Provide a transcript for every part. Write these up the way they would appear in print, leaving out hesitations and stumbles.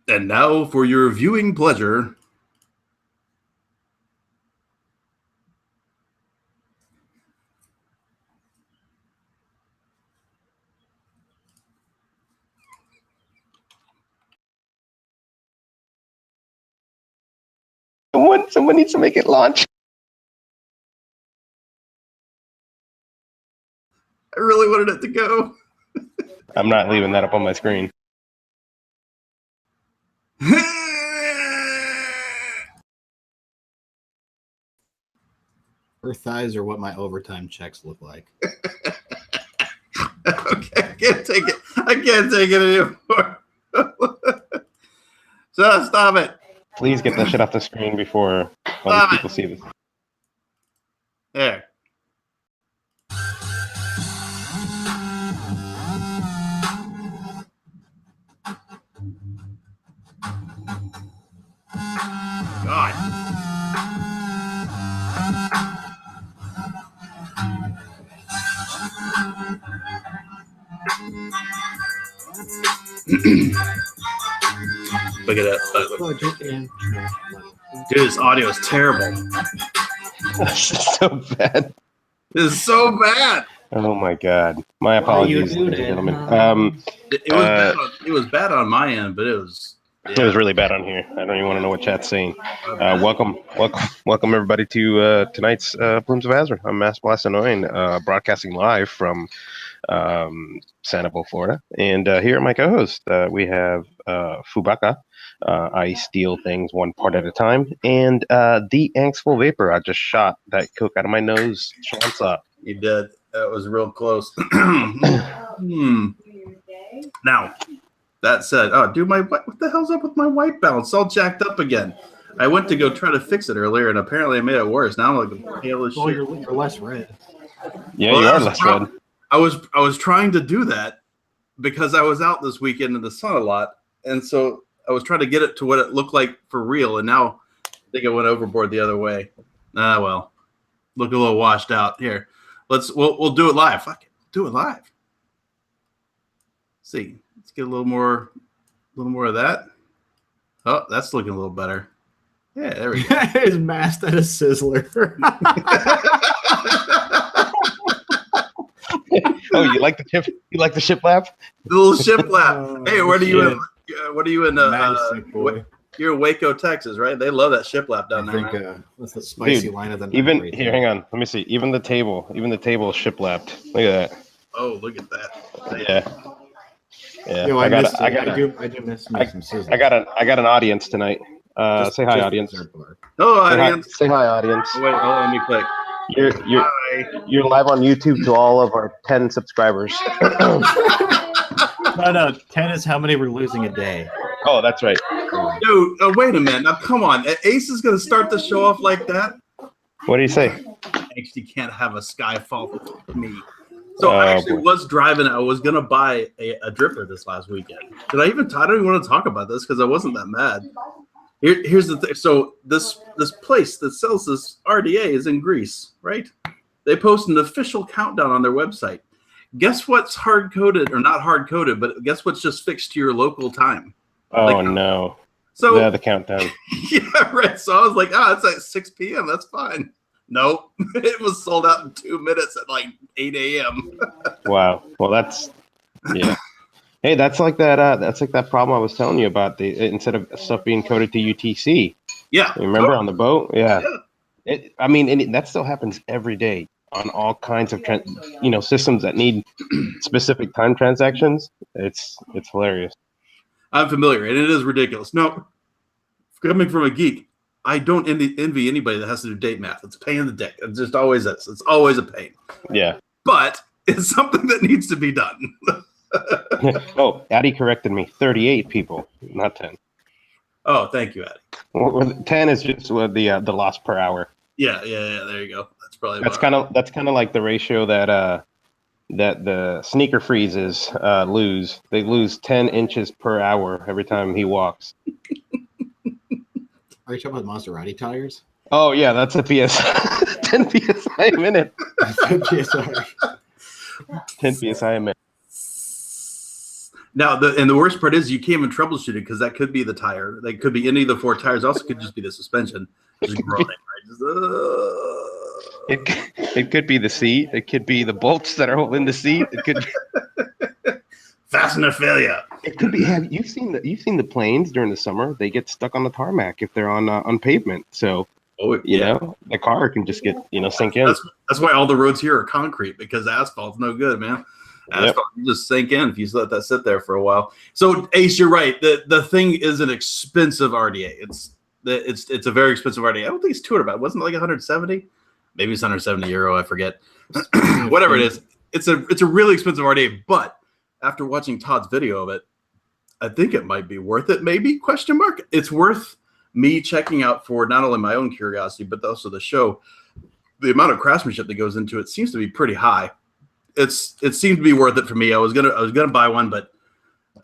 And now for your viewing pleasure. Someone needs to make it launch. I really wanted it to go. I'm not leaving that up on my screen. Her thighs are what my overtime checks look like. Okay, I can't take it. I can't take it anymore. So stop it. Please get that shit off the screen before all these people see this. There. God. Look at that. Dude, this audio is terrible. That's so bad. This is so bad. Oh my god. My apologies, ladies and gentlemen. It was bad on my end, but it was really bad on here. I don't even want to know what chat's saying. Welcome everybody to tonight's Plumes of Hazard. I'm Mass Blast Annoying, broadcasting live from Sanibel, Florida. And here are my co-hosts. We have Fubaka. I steal things one part at a time. And the Angstful Vapor. I just shot that coke out of my nose. What's up? You did. That was real close. Now, that said, dude, what the hell's up with my white balance? It's all jacked up again. I went to go try to fix it earlier, and apparently I made it worse. Now I'm like pale as shit. You're less red. Yeah, you are less red. I was trying to do that because I was out this weekend in the sun a lot, and so I was trying to get it to what it looked like for real, and now I think I went overboard the other way. Well, look a little washed out here. We'll do it live. Fuck it, do it live. See, let's get a little more of that. Oh, that's looking a little better. Yeah, there we go. His masked at a sizzler. Oh, you like the chip? You like the shiplap? The little shiplap. Hey, what are you in? What are you in? You're in Waco, Texas, right? They love that shiplap down there. I think that's the spicy line of the night. Even right here, hang on. Let me see. Even the table is shiplapped. Look at that. Oh, look at that. Yeah. Yo, I do miss me some sizzle. I got an audience tonight. Say hi, audience. Hello, audience. Say hi, audience. Oh, wait, hold on, let me click. You're live on YouTube to all of our 10 subscribers. No, 10 is how many we're losing a day. Oh, that's right. Dude, wait a minute. Now, come on. Ace is going to start the show off like that? What do you say? Actually can't have a Skyfall with me. So I actually was driving. I was going to buy a dripper this last weekend. I don't even want to talk about this because I wasn't that mad. Here's the thing. So this place that sells this RDA is in Greece, right? They post an official countdown on their website. Guess what's hard-coded, or not hard-coded, but guess what's just fixed to your local time? Oh, no. So the countdown. Yeah, right. So I was like, it's at 6 p.m. That's fine. Nope. It was sold out in 2 minutes at like 8 a.m. Wow. Well, that's, yeah. Hey, that's like that problem I was telling you about. Instead of stuff being coded to UTC. Yeah. Remember on the boat? Yeah. That still happens every day on all kinds of systems that need specific time transactions. It's hilarious. I'm familiar, and it is ridiculous. No, coming from a geek, I don't envy anybody that has to do date math. It's a pain in the dick. It just always is. It's always a pain. Yeah. But it's something that needs to be done. Oh, Addie corrected me. 38 people, not 10. Oh, thank you, Addie. Well, 10 is just the loss per hour. Yeah. There you go. That's probably that's kind of like the ratio that the sneaker freezes lose. They lose 10 inches per hour every time he walks. Are you talking about Maserati tires? Oh yeah, that's a PS 10 PSI a minute. 10 PSI a minute. Now, the worst part is you can't even troubleshoot it because that could be the tire. That could be any of the 4 tires. Also, could just be the suspension just groaning. Right? It could be the seat. It could be the bolts that are holding the seat. It could be fastener failure. It could be. Have you seen the planes during the summer? They get stuck on the tarmac if they're on pavement. So you know the car can just get sink in. That's why all the roads here are concrete, because asphalt's no good, man. Asphalt you just sink in if you let that sit there for a while. So Ace, you're right. The thing is an expensive RDA. It's a very expensive RDA. I don't think it's $200. Wasn't it like 170? Maybe it's 170 euro. I forget. Whatever it is, it's a really expensive RDA. But after watching Todd's video of it, I think it might be worth it. Maybe ? It's worth me checking out for not only my own curiosity but also the show. The amount of craftsmanship that goes into it seems to be pretty high. It seemed to be worth it for me. I was gonna buy one, but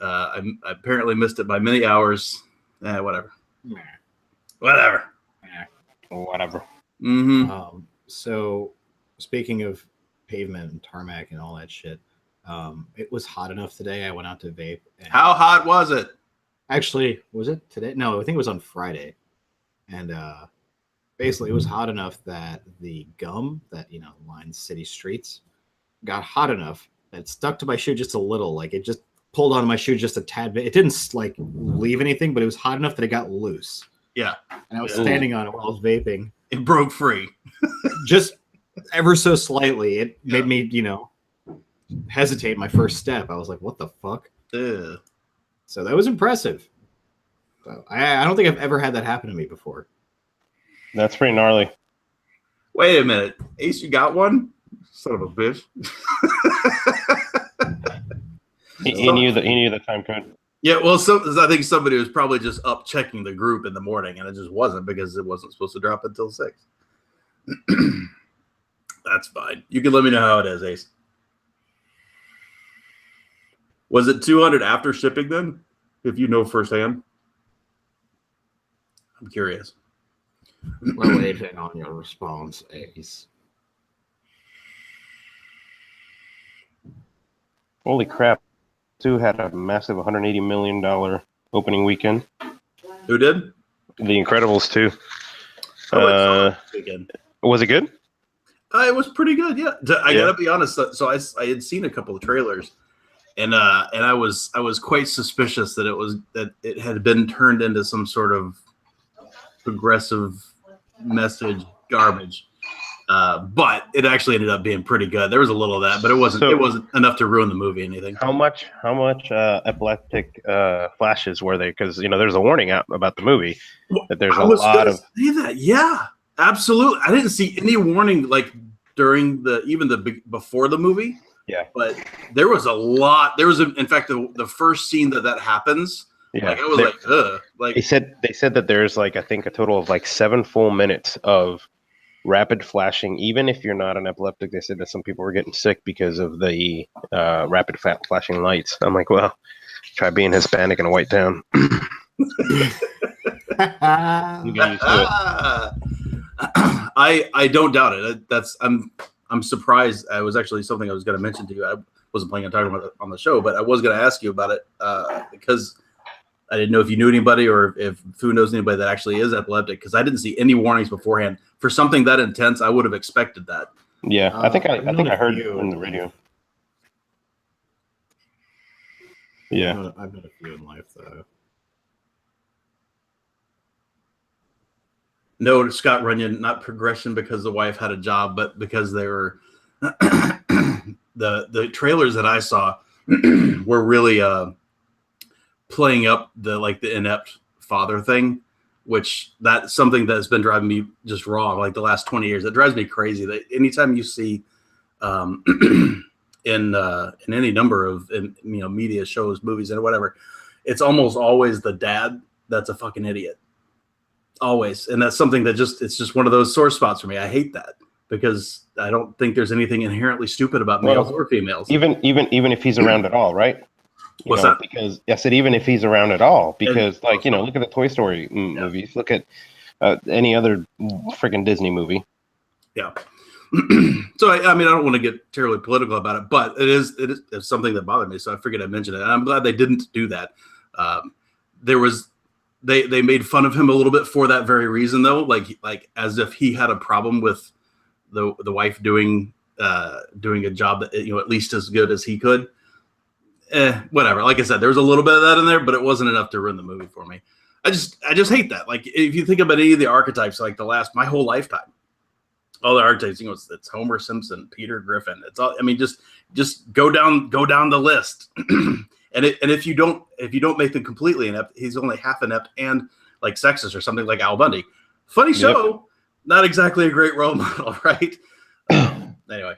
I apparently missed it by many hours. Whatever. Mm-hmm. So speaking of pavement and tarmac and all that shit, it was hot enough today. I went out to vape. How hot was it? Actually, was it today? No, I think it was on Friday. And basically, it was hot enough that the gum that lines city streets got hot enough that it stuck to my shoe just a little. Like it just pulled onto my shoe just a tad bit. It didn't like leave anything, but it was hot enough that it got loose. Yeah. And I was standing on it while I was vaping. It broke free. Just ever so slightly. It made me, hesitate my first step. I was like, what the fuck? Ew. So that was impressive. So I don't think I've ever had that happen to me before. That's pretty gnarly. Wait a minute. Ace, you got one? Son of a bitch. He knew the time code. Yeah, well, I think somebody was probably just up checking the group in the morning, and it just wasn't because it wasn't supposed to drop until 6. That's fine. You can let me know how it is, Ace. Was it 200 after shipping then? If you know firsthand, I'm curious. We're waiting on your response, Ace. Holy crap. 2 had a massive $180 million opening weekend. Who did? The Incredibles 2. Weekend. Was it good? It was pretty good, yeah. I gotta be honest. So I had seen a couple of trailers, and I was quite suspicious that it had been turned into some sort of progressive message garbage. But it actually ended up being pretty good. There was a little of that, but it wasn't enough to ruin the movie or anything. How much epileptic flashes were they? Because there's a warning out about the movie that there's a lot of. Say that. Yeah, absolutely. I didn't see any warning like during before the movie. Yeah, but there was a lot. In fact, the first scene that happens. Yeah, I was ugh. Like they said that there's I think a total of 7 full minutes of rapid flashing. Even if you're not an epileptic, they said that some people were getting sick because of the rapid flashing lights. I'm like, well, try being Hispanic in a white town. You get used to it. I don't doubt it. I'm surprised. It was actually something I was going to mention to you. I wasn't planning on talking about it on the show, but I was going to ask you about it because I didn't know if you knew anybody or if Fu knows anybody that actually is epileptic, because I didn't see any warnings beforehand. For something that intense, I would have expected that. Yeah, I think I heard you in the radio. Yeah. I've met a few in life, though. No, Scott Runyon, not progression because the wife had a job, but because they were the trailers that I saw were really playing up the inept father thing, which that's something that's been driving me just wrong. Like the last 20 years, it drives me crazy that anytime you see in any number of media shows, movies, and whatever, it's almost always the dad that's a fucking idiot. Always. And that's something that it's just one of those sore spots for me. I hate that because I don't think there's anything inherently stupid about males or females. Even if he's around at all, right? What's that? Because I said even if he's around at all, because look at the Toy Story movies, look at any other freaking Disney movie. Yeah. So I mean, I don't want to get terribly political about it, but it is something that bothered me. So I figured I'd mention it, and I'm glad they didn't do that. They made fun of him a little bit for that very reason, though, like as if he had a problem with the wife doing a job that, at least as good as he could. Whatever. Like I said, there was a little bit of that in there, but it wasn't enough to ruin the movie for me. I just hate that. Like, if you think about any of the archetypes, like my whole lifetime, all the archetypes, it's Homer Simpson, Peter Griffin. It's all. I mean, just go down the list. And if you don't make them completely inept, he's only half inept and like sexist or something like Al Bundy. Funny show, not exactly a great role model, right? Anyway.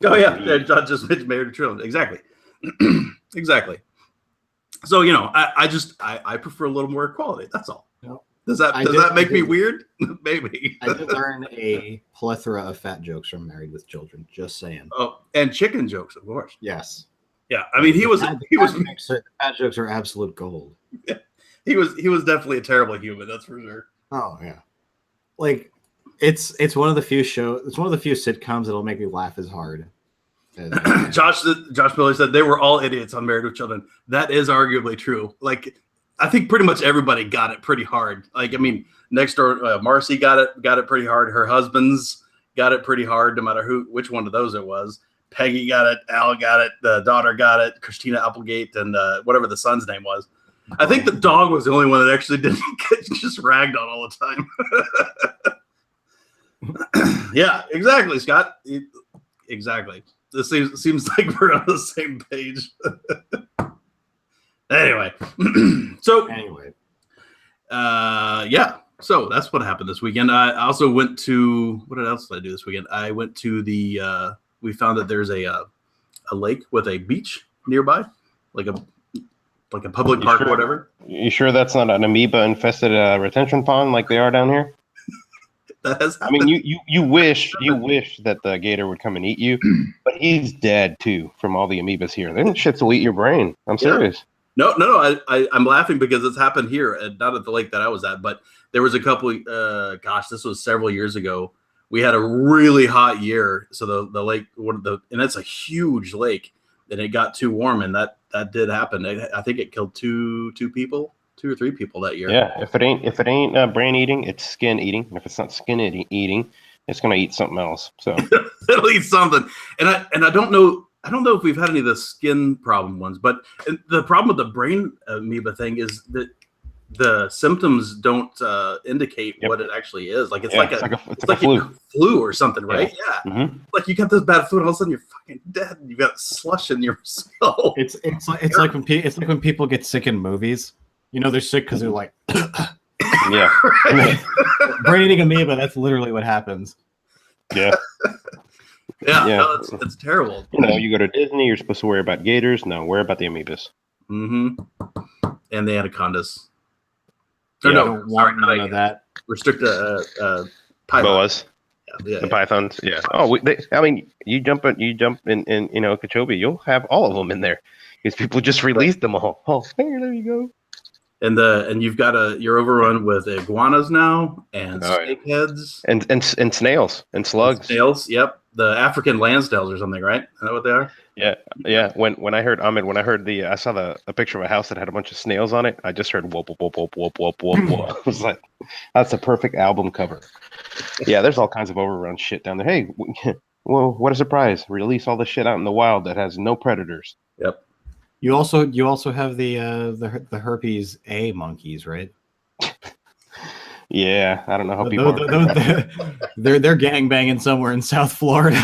Oh yeah, John just mentioned Mayor Trillium. Exactly. Exactly. So I prefer a little more equality. That's all. Yep. Does that make me weird? Maybe. I did learn a plethora of fat jokes from Married with Children. Just saying. Oh, and chicken jokes, of course. Yes. Yeah, I mean, the fat jokes are absolute gold. Yeah, he was definitely a terrible human. That's for sure. Oh yeah, like it's one of the few sitcoms that'll make me laugh as hard. Josh Miller said they were all idiots on Married with Children. That is arguably true. Like, I think pretty much everybody got it pretty hard. Like, I mean, next door, Marcy got it pretty hard. Her husband's got it pretty hard, no matter which one of those it was. Peggy got it. Al got it. The daughter got it. Christina Applegate and whatever the son's name was. I think the dog was the only one that actually didn't get just ragged on all the time. Yeah, exactly, Scott. Exactly. This seems like we're on the same page. Anyway. Yeah. So that's what happened this weekend. I also went to, what else did I do this weekend? I went to we found that there's a lake with a beach nearby, like a public park or whatever. You sure that's not an amoeba infested retention pond like they are down here? That has happened. I mean, you wish that the gator would come and eat you, but he's dead too from all the amoebas here. Them shits will eat your brain. I'm serious. No. I'm laughing because it's happened here, and not at the lake that I was at, but there was a couple. This was several years ago. We had a really hot year, so the lake, and it's a huge lake, and it got too warm, and that did happen. I think it killed two or three people that year. Yeah, if it ain't brain eating, it's skin eating. And if it's not skin eating, it's gonna eat something else. So it'll eat something. And I don't know if we've had any of the skin problem ones, but the problem with the brain amoeba thing is that the symptoms don't indicate what it actually is. Like it's like a flu or something, right? Yeah. Mm-hmm. Like you got this bad flu, and all of a sudden you're fucking dead. And you got slush in your skull. It's like when people get sick in movies. They're sick because they're like, yeah. Brain eating amoeba. That's literally what happens. Yeah. Yeah. No, it's terrible. You go to Disney, you're supposed to worry about gators. No, worry about the amoebas. Mm-hmm. And the anacondas. Or no, none of that. Restrict boas. Yeah, the pythons. Yeah. Oh, you jump in Okeechobee, you'll have all of them in there because people just released them all. Oh, hey, there you go. And you've got you're overrun with iguanas now and snakeheads and snails and slugs. Snails, yep. The African land snails or something, right? Is that what they are? Yeah. When I heard Ahmed, I saw a picture of a house that had a bunch of snails on it. I just heard whoop whoop whoop whoop whoop whoop whoop. I was like, that's a perfect album cover. Yeah, there's all kinds of overrun shit down there. Hey, well, what a surprise! Release all the shit out in the wild that has no predators. Yep. You also have the herpes A monkeys, right? Yeah, I don't know how people. They're gangbanging somewhere in South Florida.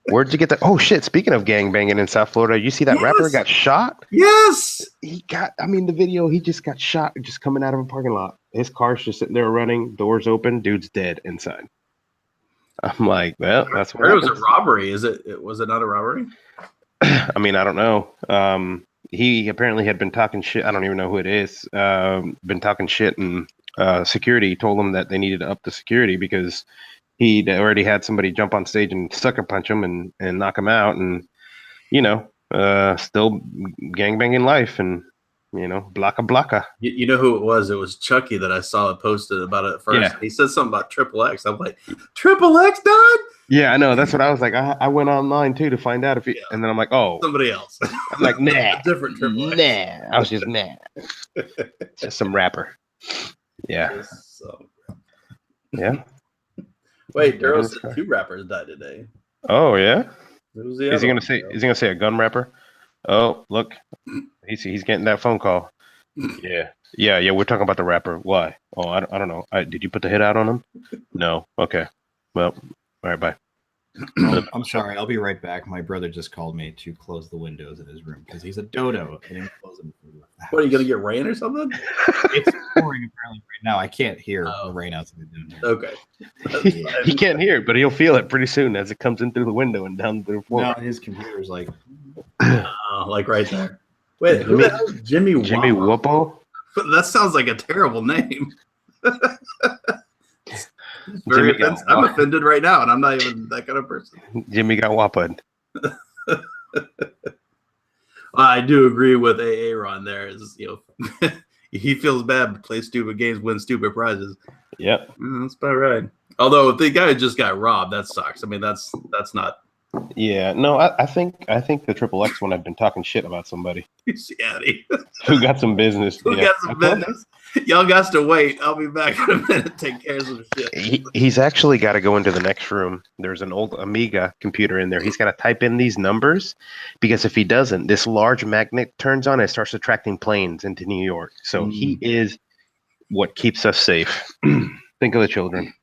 Where'd you get that? Oh shit! Speaking of gangbanging in South Florida, you see that rapper got shot? Yes, the video. He just got shot, just coming out of a parking lot. His car's just sitting there running, doors open, dude's dead inside. I'm like, well, that's what. It was a robbery. Was it not a robbery? I mean, I don't know. He apparently had been talking shit. I don't even know who it is. Been talking shit, and security told him that they needed to up the security because he'd already had somebody jump on stage and sucker punch him and knock him out, and still gangbanging life, and Blocka. You know who it was? It was Chucky that I saw it posted about it first. Yeah. He said something about Triple X. I'm like, Triple X died? Yeah, I know. That's what I was like. I went online too to find out if he, and then I'm like, oh, somebody else. I'm like, nah, different Triple X. Nah. I was just nah. Just some rapper. Yeah. So. Yeah. Wait, Duro said 2 rappers died today. Oh yeah. Is he gonna say a gun rapper? Oh, look, he's getting that phone call. Yeah. We're talking about the rapper. Why? Oh, I don't know. Did you put the hit out on him? No. Okay. Well, all right. Bye. I'm sorry. I'll be right back. My brother just called me to close the windows in his room because he's a dodo. I didn't close them. What, are you gonna get rain or something? It's pouring apparently right now. I can't hear the rain outside. Okay. He can't hear it, but he'll feel it pretty soon as it comes in through the window and down through the floor. No, his computer's like like right there. Wait, who the hell is Jimmy Whoopo? That sounds like a terrible name. I'm offended right now, and I'm not even that kind of person. Jimmy got whopped. I do agree with Aaron there. He feels bad, but plays stupid games, wins stupid prizes. Yep, that's about right. Although the guy just got robbed, that sucks. I mean, that's not. Yeah, no, I think the Triple X one I've been talking shit about somebody. Yeah, who got some business? Got some business? Y'all got to wait. I'll be back in a minute. Take care of some shit. He's actually got to go into the next room. There's an old Amiga computer in there. He's got to type in these numbers because if he doesn't, this large magnet turns on and starts attracting planes into New York. So he is what keeps us safe. Think of the children.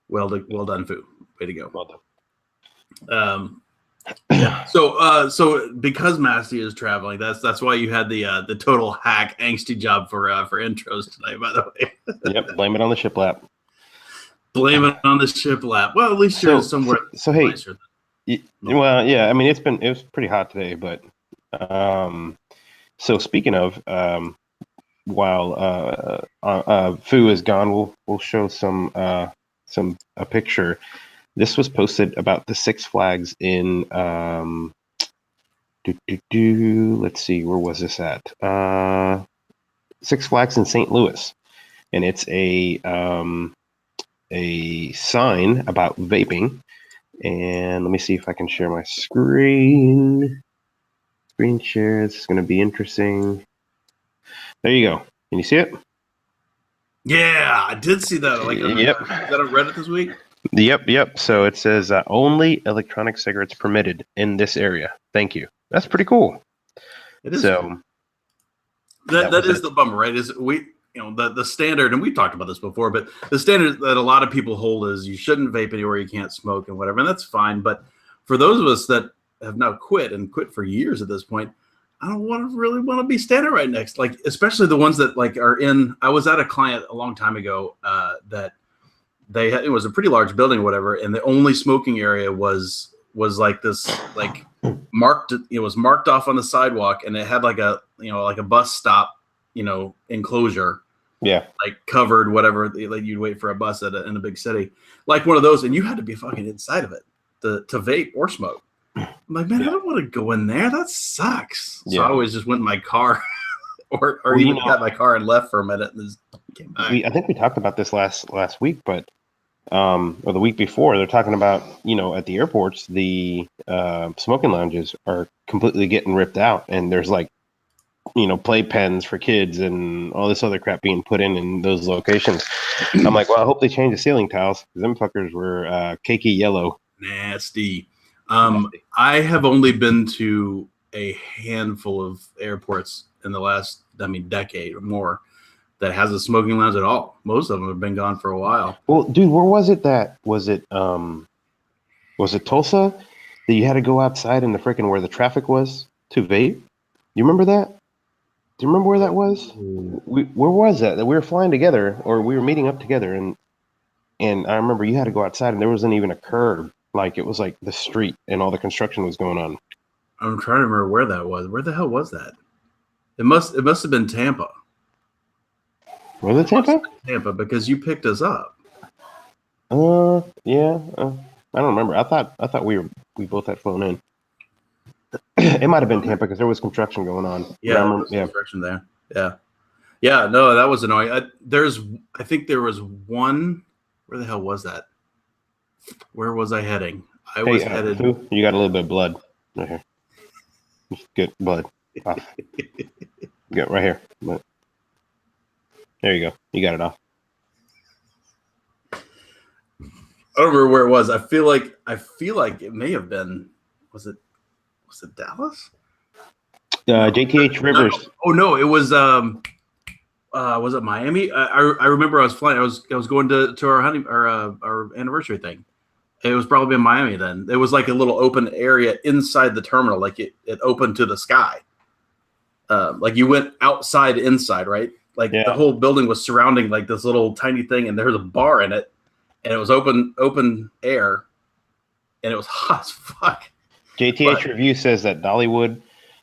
Well done, Fu. Way to go. Well done. Yeah. So because Masty is traveling, that's why you had the total hack angsty job for intros tonight. By the way. Yep. Blame it on the shiplap. Blame it on the shiplap. Well, at least you're somewhere. So hey. Well, yeah. I mean, it was pretty hot today, but so speaking of, while Fu is gone, we'll show a picture. This was posted about the Six Flags in let's see, where was this at? Six Flags in St. Louis, and it's a sign about vaping. And let me see if I can share my screen. Screen share. This is going to be interesting. There you go. Can you see it? Yeah, I did see that. Yep. Is that on Reddit this week? Yep. So it says only electronic cigarettes permitted in this area. Thank you. That's pretty cool. It is. So that is the bummer, right? Is the standard, and we've talked about this before, but the standard that a lot of people hold is you shouldn't vape anywhere, you can't smoke and whatever, and that's fine. But for those of us that have now quit for years at this point, I don't really want to be standing right next, like especially the ones that are in. I was at a client a long time ago that. It was a pretty large building or whatever, and the only smoking area was like this, like marked. It was marked off on the sidewalk, and it had like a bus stop, enclosure. Yeah, like covered whatever. Like you'd wait for a bus in a big city, like one of those, and you had to be fucking inside of it to vape or smoke. I'm like, man, I don't want to go in there. That sucks. So I always just went in my car, or even got my car and left for a minute and just came back. I think we talked about this last week, but or the week before, they're talking about at the airports the smoking lounges are completely getting ripped out, and there's play pens for kids and all this other crap being put in those locations. I'm like, well, I hope they change the ceiling tiles because them fuckers were cakey yellow. Nasty. I have only been to a handful of airports in the last, decade or more that has a smoking lounge at all. Most of them have been gone for a while. Well, dude, where was it was it Tulsa that you had to go outside in the frickin' where the traffic was to vape? You remember that? Do you remember where that was? Where was that? That we were flying together or we were meeting up together and I remember you had to go outside and there wasn't even a curb. Like it was like the street and all the construction was going on. I'm trying to remember where that was. Where the hell was that? It must have been Tampa. Was it Tampa? Tampa, because you picked us up. Yeah. I don't remember. I thought we both had flown in. It might have been Tampa because there was construction going on. Yeah, there was construction there. Yeah. No, that was annoying. I think there was one. Where the hell was that? Where was I heading? I was headed. You got a little bit of blood right here. Good blood. Off. You got right here. There you go. You got it off. I don't remember where it was. I feel like it may have been. Was it Dallas? JTH Rivers. No, it was. Was it Miami? I remember I was flying. I was going to our anniversary thing. It was probably in Miami then. It was like a little open area inside the terminal, like it opened to the sky. Like you went outside, inside, right? Like the whole building was surrounding like this little tiny thing, and there was a bar in it, and it was open air, and it was hot as fuck. JTH Review says that Dollywood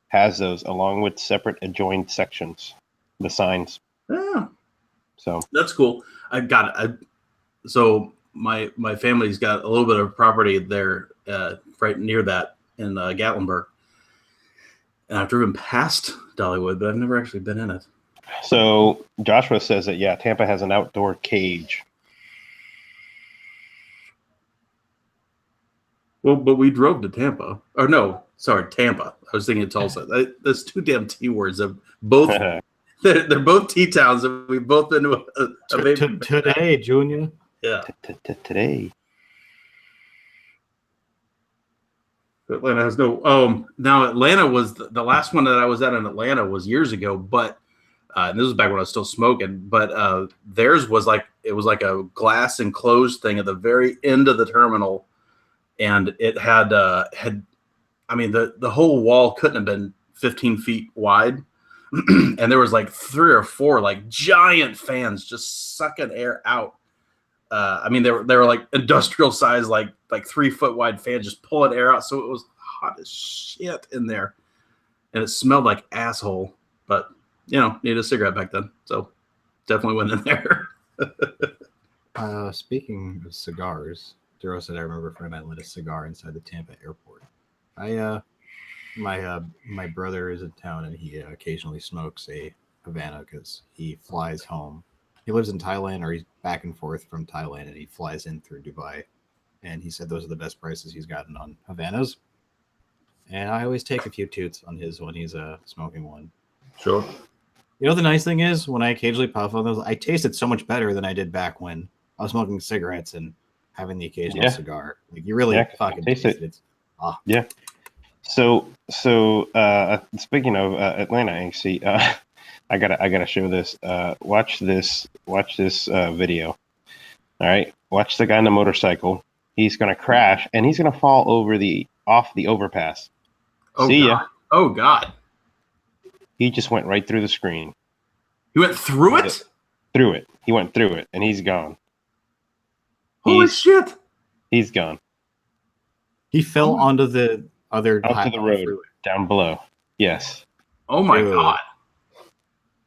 has those along with separate adjoined sections, the signs. Yeah. So that's cool. I got it. So my family's got a little bit of property there, right near that in Gatlinburg, and I've driven past Dollywood, but I've never actually been in it. So Joshua says that Tampa has an outdoor cage. Well, but we drove to Tampa. Or no, sorry, Tampa. I was thinking Tulsa. There's two damn T words. Both they're both T towns, and we've both been to a today, Junior. Yeah. Today. Atlanta has no. Now Atlanta was the last one that I was at in Atlanta was years ago, but and this was back when I was still smoking. But theirs was like a glass enclosed thing at the very end of the terminal, and it had I mean the whole wall couldn't have been 15 feet wide, and there was like 3 or 4 like giant fans just sucking air out. I mean, they were like industrial size, like 3 foot wide fans just pulling air out. So it was hot as shit in there, and it smelled like asshole. But needed a cigarette back then, so definitely went in there. Speaking of cigars, Duro said I remember a friend I lit a cigar inside the Tampa airport. My brother is in town and he occasionally smokes a Havana because he flies home. He lives in Thailand, or he's back and forth from Thailand, and he flies in through Dubai. And he said those are the best prices he's gotten on Havanas. And I always take a few toots on his when he's smoking one. Sure. The nice thing is when I occasionally puff on those, I taste it so much better than I did back when I was smoking cigarettes and having the occasional cigar. Like you really fucking taste it. It's, Yeah. So speaking of Atlanta, AC, I gotta show this. Watch this video. All right, watch the guy on the motorcycle. He's gonna crash and he's gonna fall off the overpass. Oh, See God. ya. Oh God. He just went right through the screen. He went through it? Through it. He went through it, and he's gone. Holy shit! He's gone. He fell onto the other onto the road down below. Yes. Oh my God.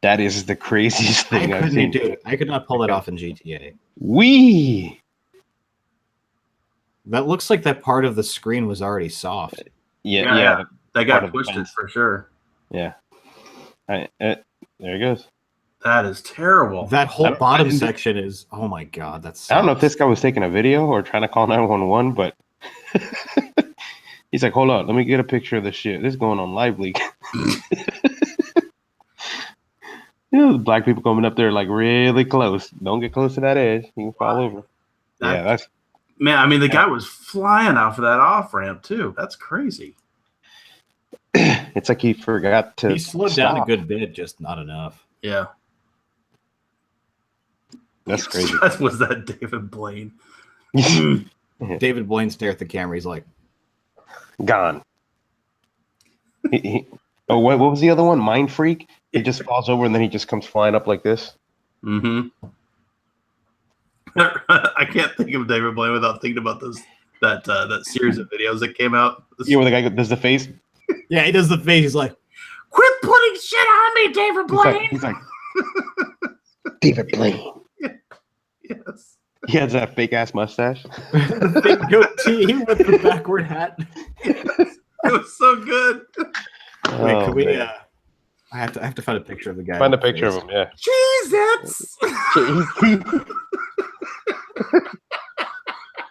That is the craziest thing I've seen. I could not pull that off in GTA. That looks like that part of the screen was already soft. Yeah. That got twisted for sure. Yeah. There he goes. That is terrible. That whole bottom section is, oh my God, that's. I don't know if this guy was taking a video or trying to call 911, but he's like, hold on, let me get a picture of this shit. This is going on Live Leak. The black people coming up there like really close. Don't get close to that edge. You can fall over. That's. Man, I mean, the guy was flying off of that off ramp too. That's crazy. It's like he forgot to. He slowed down a good bit, just not enough. Yeah. That's crazy. Was that David Blaine? David Blaine stared at the camera. He's like, gone. What was the other one? Mind Freak? He just falls over and then he just comes flying up like this. Mm-hmm. I can't think of David Blaine without thinking about that series of videos that came out. Where the guy does the face? Yeah, he does the face. He's like, quit putting shit on me, David Blaine. He's like David Blaine. Yes. He has that fake ass mustache. The big goatee with the backward hat. It was so good. Wait, could we? I have to find a picture of the guy. Find a picture of him. Yeah. Jesus.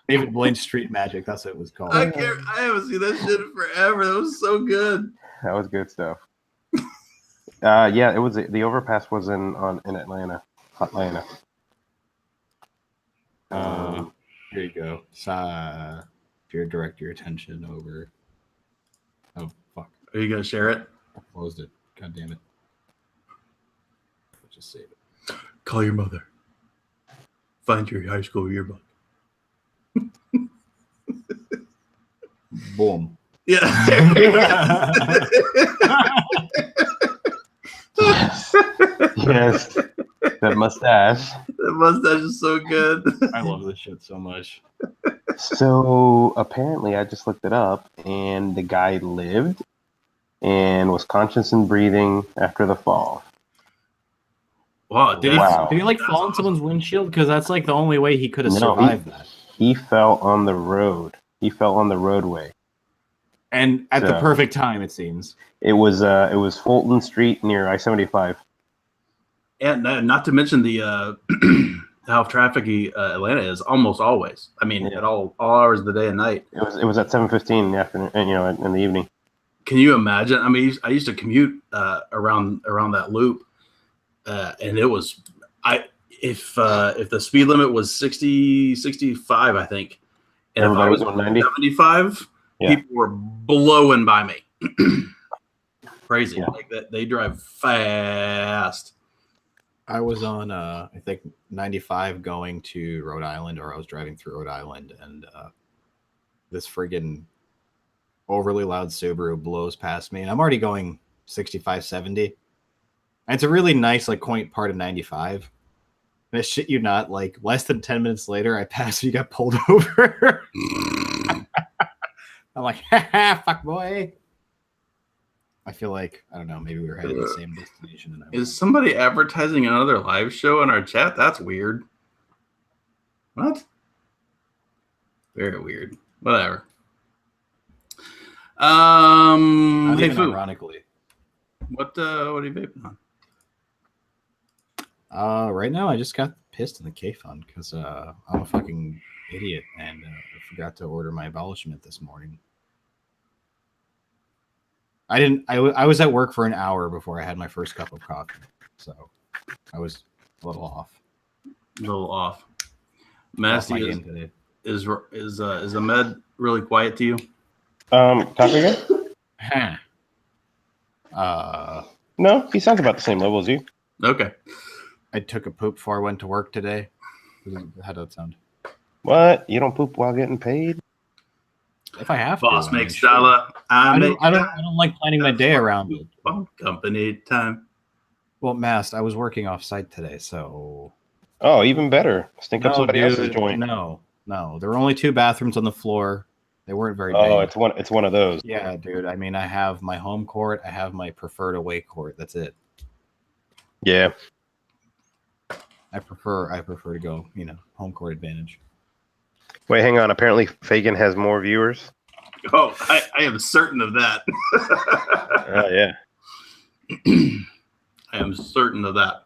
David Blaine Street Magic. That's what it was called. I haven't seen that shit in forever. That was so good. That was good stuff. Yeah, it was the overpass was in Atlanta. Atlanta. Here you go. Here, direct your attention over. Oh fuck! Are you gonna share it? I closed it. God damn it! I'll just save it. Call your mother. Find your high school yearbook. Boom. Yeah. Yes. That mustache. That mustache is so good. I love this shit so much. So apparently, I just looked it up, and the guy lived and was conscious and breathing after the fall. Wow, Did he like fall on someone's windshield? Because that's like the only way he could have survived that. He fell on the road. He fell on the roadway. And at the perfect time, it seems. It was Fulton Street near I-75. And not to mention the how trafficy Atlanta is almost always. I mean, at all hours of the day and night. It was at 7:15 in the afternoon, in the evening. Can you imagine? I mean, I used to commute around that loop, and it was if the speed limit was 60, 65, I think, and Everybody if I was 90? 75, people were blowing by me. Crazy, like that. They drive fast. I was on, I think, 95 going to Rhode Island, or I was driving through Rhode Island, and this friggin' overly loud Subaru blows past me, and I'm already going 65, 70. And it's a really nice, like, quaint part of 95. And I shit you not, like, less than 10 minutes later, I passed, you got pulled over. I'm like, ha, fuck boy. I feel like, I don't know, maybe we were headed to the same destination. Is somebody advertising another live show in our chat? That's weird. What? Very weird. Whatever. Hey, ironically. What are you vaping on? Right now, I just got pissed in the K Fund because I'm a fucking idiot and I forgot to order my abolishment this morning. I was at work for an hour before I had my first cup of coffee, so I was a little off. Masty, is Ahmed really quiet to you? Talk again? No, he sounds about the same level as you. Okay. I took a poop before I went to work today. How does that sound? What? You don't poop while getting paid? If I have Boss to, makes dollar. I don't like planning my day around it. Company time. Well, Mast, I was working off site today, so. Oh, even better. Stink up somebody else's joint. No. There were only 2 bathrooms on the floor. They weren't very big. Oh, it's one of those. Yeah, dude. I mean, I have my home court. I have my preferred away court. That's it. Yeah. I prefer to go, home court advantage. Wait, hang on. Apparently, Fagin has more viewers. Oh, I am certain of that. Oh, yeah. I am certain of that.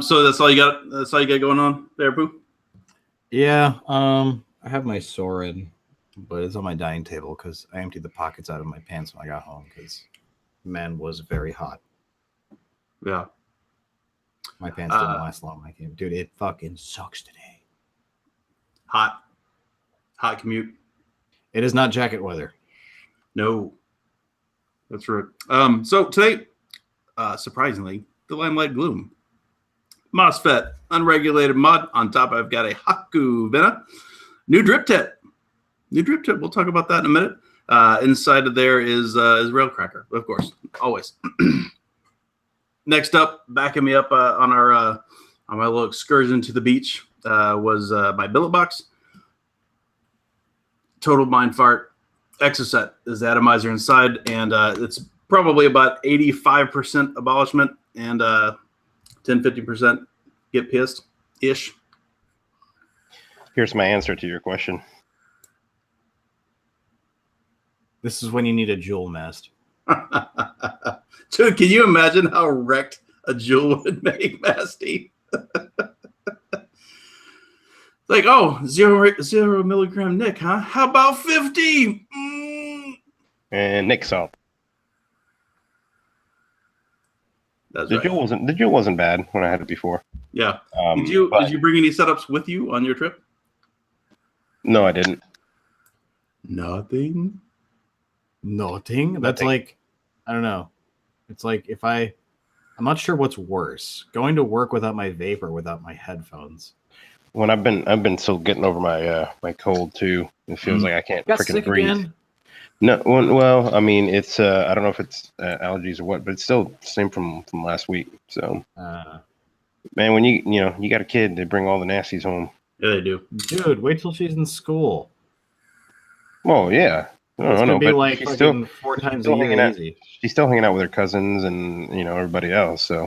So that's all you got. That's all you got going on there, Pooh? Yeah. I have my Sorin, but it's on my dining table because I emptied the pockets out of my pants when I got home because man was very hot. Yeah. My pants didn't last long when I came. Dude, it fucking sucks today. Hot commute. It is not jacket weather. No. That's right. So today, surprisingly, the Limelight Gloom. MOSFET, unregulated mod. On top, I've got a Haku Vena. New drip tip. We'll talk about that in a minute. Inside of there is Railcracker, of course, always. Next up, backing me up on my little excursion to the beach was my billet box. Total mind fart. Exocet is the atomizer inside, and it's probably about 85% abolishment and 10-50% get pissed ish. Here's my answer to your question. This is when you need a jewel mast. Dude, can you imagine how wrecked a jewel would make, Masty? Like, oh, 0 milligram Nick, huh? How about 50? And Nick salt. That's The right. jewel wasn't bad when I had it before. Yeah. Did you bring any setups with you on your trip? No, I didn't. Nothing. That's like, I don't know. It's like I'm not sure what's worse, going to work without my vape or without my headphones. When I've been still getting over my my cold too. It feels like I can't freaking breathe. Again? No, well, I mean, it's I don't know if it's allergies or what, but it's still the same from last week. So, man, when you got a kid, they bring all the nasties home. Yeah, they do. Dude, wait till she's in school. Oh yeah, it's gonna be like fucking 4 times a year easy. She's still hanging out with her cousins and everybody else. So,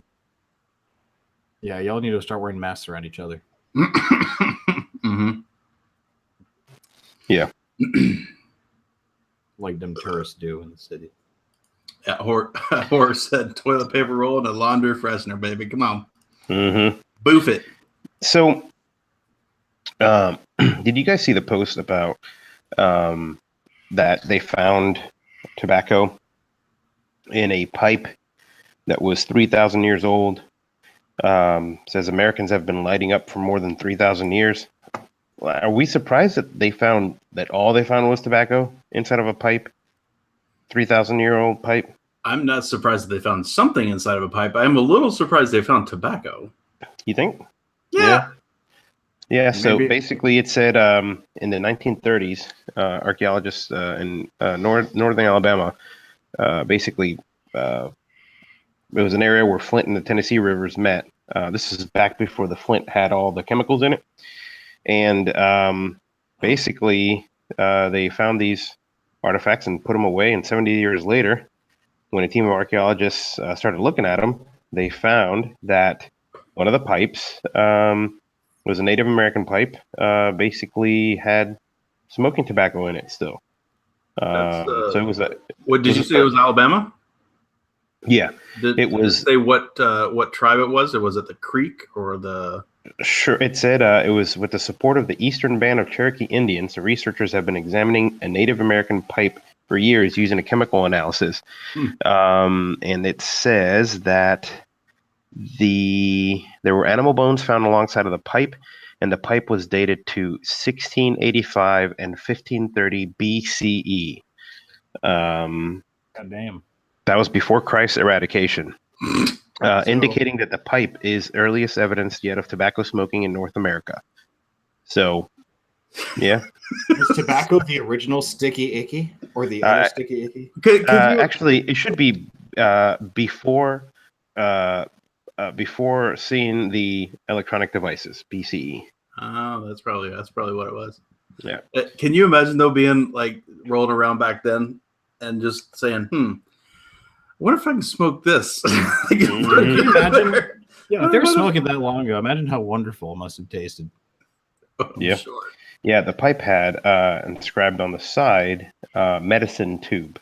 yeah, y'all need to start wearing masks around each other. Mm-hmm. Yeah. Like them tourists do in the city. Yeah, Horse said toilet paper roll and a laundry freshener, baby. Come on. Mm-hmm. Boof it. So, did you guys see the post about that they found tobacco in a pipe that was 3,000 years old? Says Americans have been lighting up for more than 3,000 years. Are we surprised that all they found was tobacco inside of a pipe? 3,000-year-old pipe? I'm not surprised that they found something inside of a pipe. I'm a little surprised they found tobacco. You think? Yeah. Yeah, so basically it said in the 1930s, archaeologists in northern Alabama basically it was an area where Flint and the Tennessee rivers met. This is back before the Flint had all the chemicals in it. And basically they found these artifacts and put them away. And 70 years later, when a team of archaeologists started looking at them, they found that one of the pipes was a Native American pipe, basically had smoking tobacco in it still. So it was what did you say? It was Alabama? Yeah, Did it say what tribe it was, or was it the Creek or the? Sure, it said it was with the support of the Eastern Band of Cherokee Indians. The researchers have been examining a Native American pipe for years using a chemical analysis, and it says that there were animal bones found alongside of the pipe, and the pipe was dated to 1685 and 1530 BCE. God damn. That was before Christ's eradication, indicating that the pipe is earliest evidence yet of tobacco smoking in North America. So, yeah. Is tobacco the original sticky icky or the other sticky icky? Actually, it should be before seeing the electronic devices, BCE. Oh, that's probably what it was. Yeah. Can you imagine though being like rolling around back then and just saying, what if I can smoke this? Can you imagine? Yeah, if they were smoking that long ago, imagine how wonderful it must have tasted. Yeah. Sure. Yeah, the pipe had inscribed on the side medicine tube.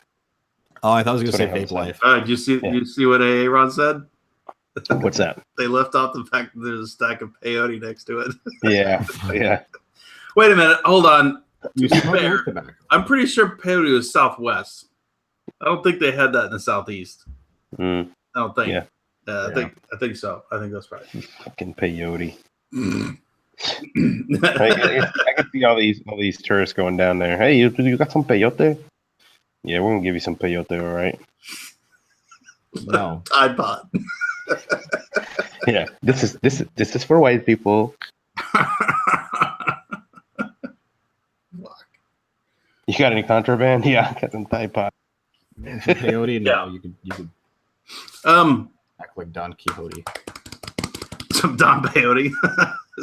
Oh, I thought I was going to say vape life. Did you see what Aaron said? What's that? They left off the fact that there's a stack of peyote next to it. Yeah. Wait a minute. Hold on. I'm pretty sure peyote was Southwest. I don't think they had that in the Southeast. I don't think. Yeah. I think so. I think that's right. Fucking peyote. I can see all these tourists going down there. Hey, you got some peyote? Yeah, we're gonna give you some peyote, all right? No. Tide Pod. Yeah, this is for white people. You got any contraband? Yeah, I got some Tide Pod. Peyote? No, you could act like Don Quixote. Some Don Peyote.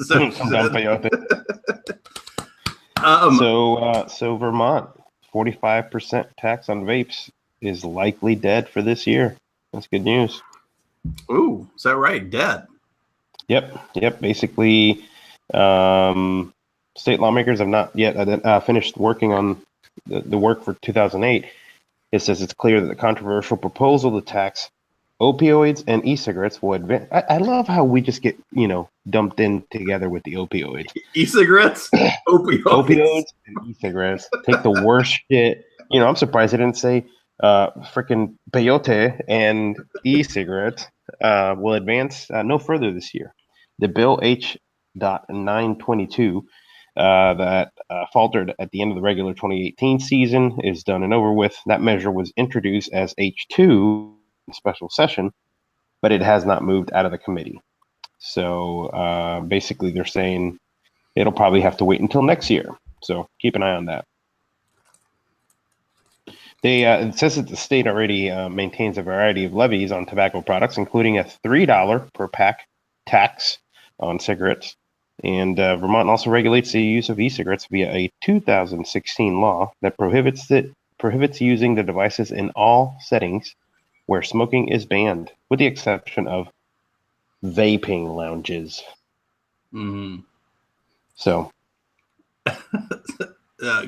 Some Don Peyote. So Vermont, 45% tax on vapes is likely dead for this year. That's good news. Ooh, is that right? Dead. Yep. Basically, state lawmakers have not yet finished working on the work for 2008, it says it's clear that the controversial proposal to tax opioids and e-cigarettes will advance. I love how we just get, dumped in together with the opioids. E-cigarettes? Opioids and e-cigarettes. Take the worst shit. I'm surprised they didn't say freaking peyote and e-cigarettes will advance no further this year. The bill H.922 that faltered at the end of the regular 2018 season is done and over with. That measure was introduced as H2 in special session, but it has not moved out of the committee. So basically they're saying it'll probably have to wait until next year. So keep an eye on that. It says that the state already maintains a variety of levies on tobacco products, including a $3 per pack tax on cigarettes. And Vermont also regulates the use of e-cigarettes via a 2016 law that prohibits using the devices in all settings where smoking is banned, with the exception of vaping lounges. Mm-hmm. So,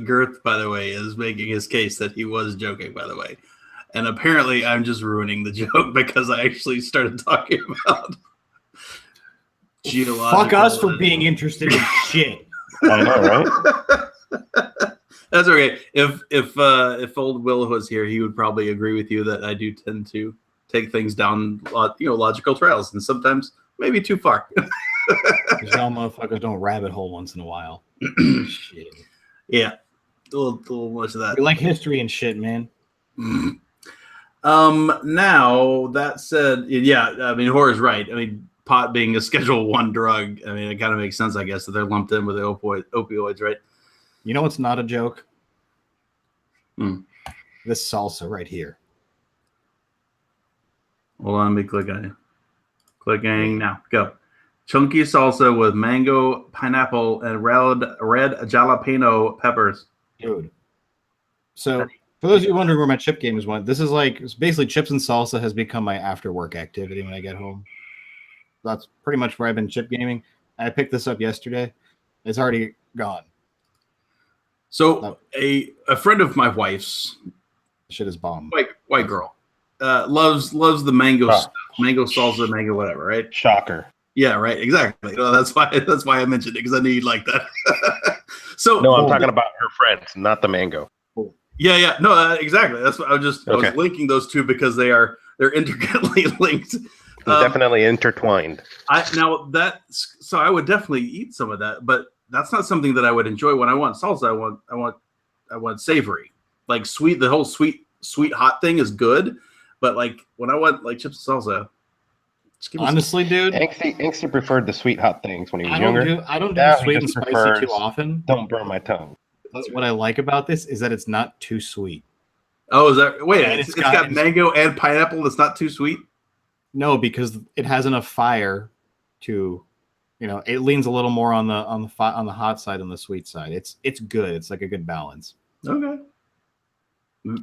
Girth, by the way, is making his case that he was joking, by the way. And apparently I'm just ruining the joke because I actually started talking about geological... Fuck us for being interested in shit. I know, right? That's okay. If old Will was here, he would probably agree with you that I do tend to take things down, logical trails, and sometimes maybe too far. Y'all motherfuckers don't rabbit hole once in a while. Shit. Yeah, a little much of that. We like history and shit, man. Now that said, yeah, I mean, Horace's right. I mean, pot being a Schedule I drug, I mean, it kind of makes sense, I guess, that they're lumped in with the opioids, right? You know what's not a joke? This salsa right here. Hold on, let me click on it. Clicking now. Go. Chunky salsa with mango, pineapple, and red jalapeno peppers. Dude. So, for those of you wondering where my chip game is went, this is it's basically chips and salsa has become my after-work activity when I get home. That's pretty much where I've been chip gaming. I picked this up yesterday. It's already gone. So, a friend of my wife's, shit is bomb. White girl, loves the mango stuff, mango salsa, mango whatever, right? Shocker. Yeah, right. Exactly. No, that's why I mentioned it, because I knew you'd like that. So no, I'm talking about her friends, not the mango. Yeah. No, exactly. That's what I was linking those two because they're intricately linked. Definitely intertwined. So I would definitely eat some of that, but that's not something that I would enjoy. When I want salsa, I want savory, like sweet. The whole sweet hot thing is good, but like when I want like chips and salsa. Honestly, dude, Angsty preferred the sweet hot things when he was younger. I don't do sweet and spicy too often. Don't burn my tongue. But what I like about this is that it's not too sweet. Oh, is that wait? It's got mango and pineapple. That's not too sweet. No, because it has enough fire to, it leans a little more on the hot side than the sweet side. It's good. It's like a good balance. Okay.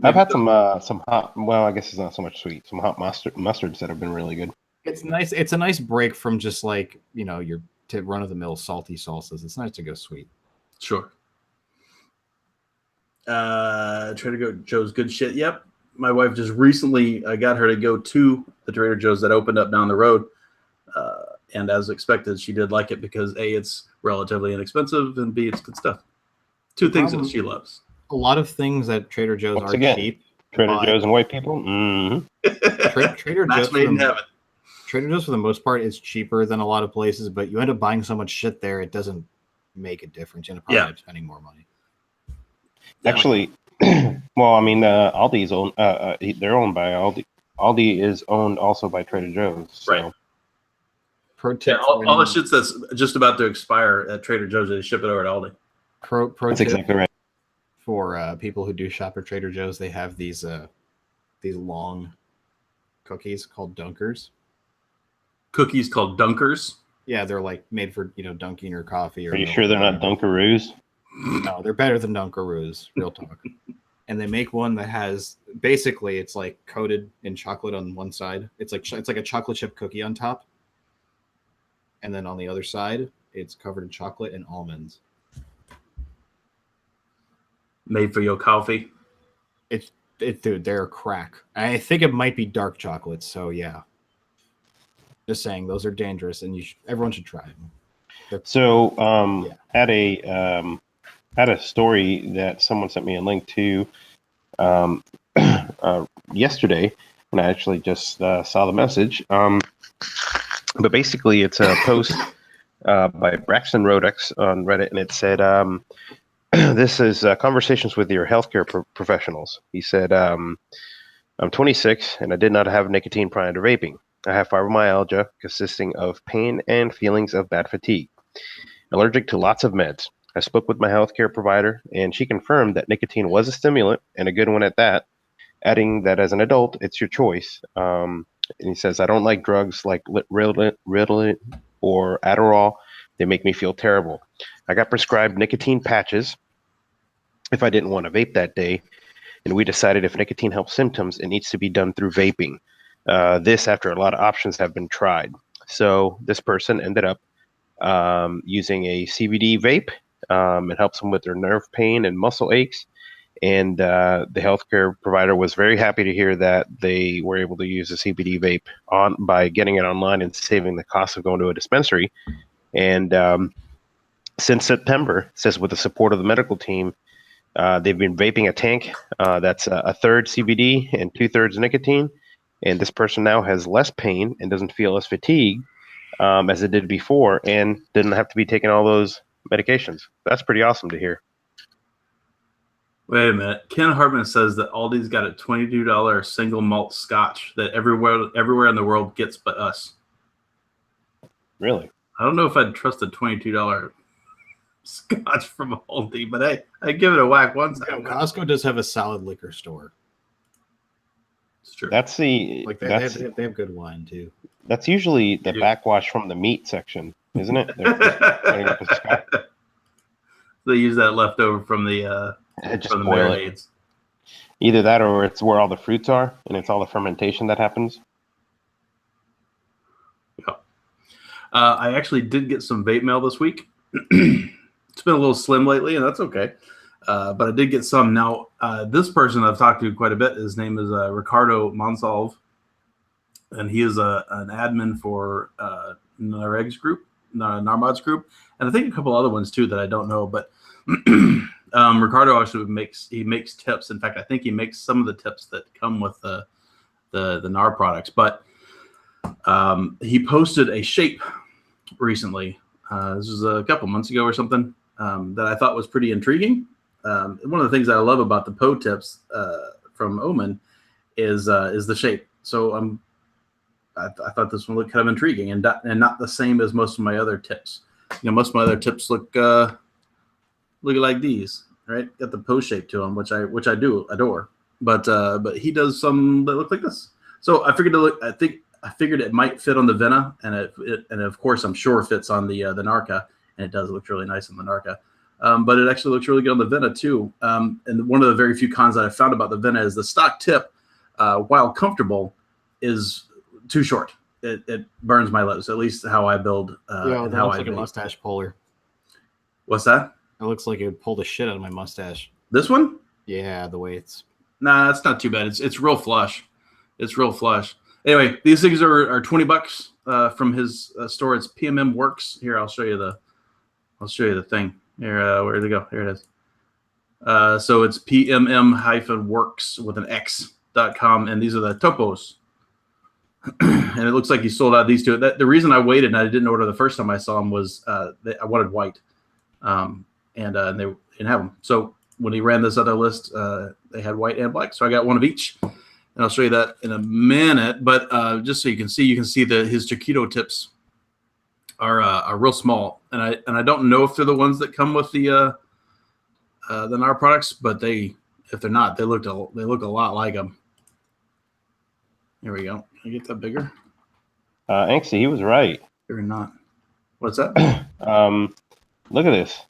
I've had some hot. Well, I guess it's not so much sweet. Some hot mustards that have been really good. It's nice. It's a nice break from just like your run of the mill salty salsas. It's nice to go sweet. Sure. Trader Joe's good shit. Yep. My wife just recently got her to go to the Trader Joe's that opened up down the road. And as expected, she did like it because A, it's relatively inexpensive, and B, it's good stuff. Two things that she loves. A lot of things at Trader Joe's are cheap. Trader Joe's and white people? Mm-hmm. Trader Joe's made in heaven. Trader Joe's, for the most part, is cheaper than a lot of places, but you end up buying so much shit there, it doesn't make a difference. You end up probably spending more money. Actually, well, I mean, Aldi's owned. They're owned by Aldi. Aldi is owned also by Trader Joe's. So. Right. All the shit that's just about to expire at Trader Joe's, they ship it over at Aldi. That's exactly right. For people who do shop at Trader Joe's, they have these long cookies called Dunkers. Cookies called Dunkers? Yeah, they're like made for dunking your coffee. Are you sure they're not Dunkaroos? No, they're better than Dunkaroos. Real talk. And they make one that has basically it's like coated in chocolate on one side. It's like a chocolate chip cookie on top, and then on the other side, it's covered in chocolate and almonds. made for your coffee. Dude, they're crack. I think it might be dark chocolate. So yeah, just saying those are dangerous, and everyone should try them. So had a story that someone sent me a link to yesterday, and I actually just saw the message. But basically, it's a post by Braxton Rodex on Reddit, and it said, this is conversations with your healthcare professionals. He said, I'm 26, and I did not have nicotine prior to vaping. I have fibromyalgia consisting of pain and feelings of bad fatigue. Allergic to lots of meds. I spoke with my healthcare provider, and she confirmed that nicotine was a stimulant, and a good one at that, adding that as an adult, it's your choice. And he says, I don't like drugs like Ritalin or Adderall. They make me feel terrible. I got prescribed nicotine patches if I didn't want to vape that day, and we decided if nicotine helps symptoms, it needs to be done through vaping. This after a lot of options have been tried. So this person ended up using a CBD vape. It helps them with their nerve pain and muscle aches. And the healthcare provider was very happy to hear that they were able to use the CBD vape by getting it online and saving the cost of going to a dispensary. And since September, it says with the support of the medical team, they've been vaping a tank that's a third CBD and 2/3 nicotine. And this person now has less pain and doesn't feel as fatigued as it did before, and didn't have to be taking all those medications. That's pretty awesome to hear. Wait a minute. Ken Hartman says that Aldi's got a $22 single malt scotch that everywhere in the world gets but us. Really? I don't know if I'd trust a $22 scotch from Aldi, but hey, I'd give it a whack once. Costco does have a solid liquor store. It's true. That's the they have good wine too. That's usually the backwash from the meat section, isn't it? They use that leftover from the marinades. Either that, or it's where all the fruits are, and it's all the fermentation that happens. Yeah. I actually did get some vape mail this week. It's been a little slim lately, and that's okay. But I did get some. Now, this person I've talked to quite a bit, his name is Ricardo Monsalve, and he is an admin for Narmods group, and I think a couple other ones too that I don't know. But Ricardo actually makes tips. In fact, I think he makes some of the tips that come with the NAR products. But he posted a shape recently. This was a couple months ago or something that I thought was pretty intriguing. One of the things that I love about the Poe tips from Omen is the shape. So I thought this one looked kind of intriguing and not the same as most of my other tips. You know, most of my other tips look like these, right? Got the Poe shape to them, which I do adore. But he does some that look like this. So I figured it might fit on the Vena, and of course I'm sure fits on the Narca, and it does look really nice on the Narca. But it actually looks really good on the Vena too. And one of the very few cons that I found about the Vena is the stock tip, while comfortable, is too short. It burns my lips, at least how I build. That looks like a mustache puller. What's that? It looks like it would pull the shit out of my mustache. This one? Yeah, the way it's. Nah, it's not too bad. It's real flush. It's real flush. Anyway, these things are $20 from his store. It's PMM Works. Here, I'll show you the thing. Here, where did it go? Here it is. So it's PMM-works with an X.com, and these are the topos. And it looks like he sold out these two. The reason I waited and I didn't order the first time I saw them was I wanted white, and they didn't have them. So when he ran this other list, they had white and black. So I got one of each, and I'll show you that in a minute. But just so you can see his Chiquito tips are real small, and I don't know if they're the ones that come with the NAR products, but if they're not, they look a lot like them. Here we go. Can I get that bigger? Anxie, he was right. Or not? What's that? Look at this.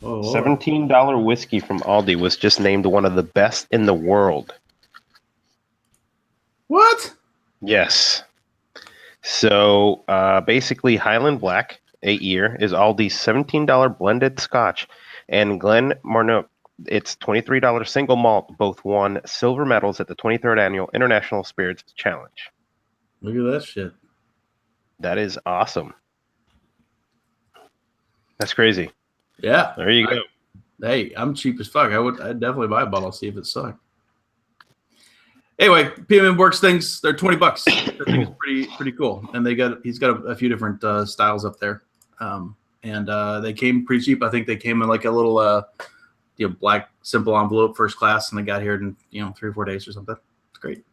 Oh, $17 whiskey from Aldi was just named one of the best in the world. What? Yes. So basically, Highland Black 8-year is Aldi's $17 blended Scotch, and Glenn Marnock It's $23 single malt. Both won silver medals at the 23rd Annual International Spirits Challenge. Look at that shit. That is awesome. That's crazy. Yeah. There you go. Hey, I'm cheap as fuck. I'd definitely buy a bottle, see if it sucked. Anyway, PMM Works things, they're $20. I think it's pretty cool. And he's got a few different styles up there. And they came pretty cheap. I think they came in like a little black simple envelope first class, and they got here in 3 or 4 days or something. It's great.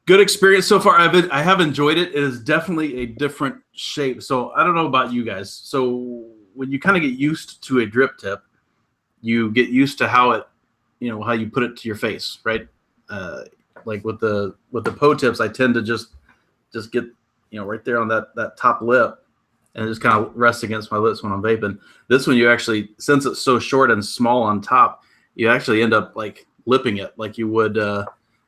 Good experience so far. I have enjoyed it. It is definitely a different shape. So I don't know about you guys. So when you kind of get used to a drip tip, you get used to how it, how you put it to your face, right? Like with the Poe tips, I tend to just get right there on that top lip, and just kind of rest against my lips when I'm vaping. This one, you actually, since it's so short and small on top, you actually end up like lipping it like you would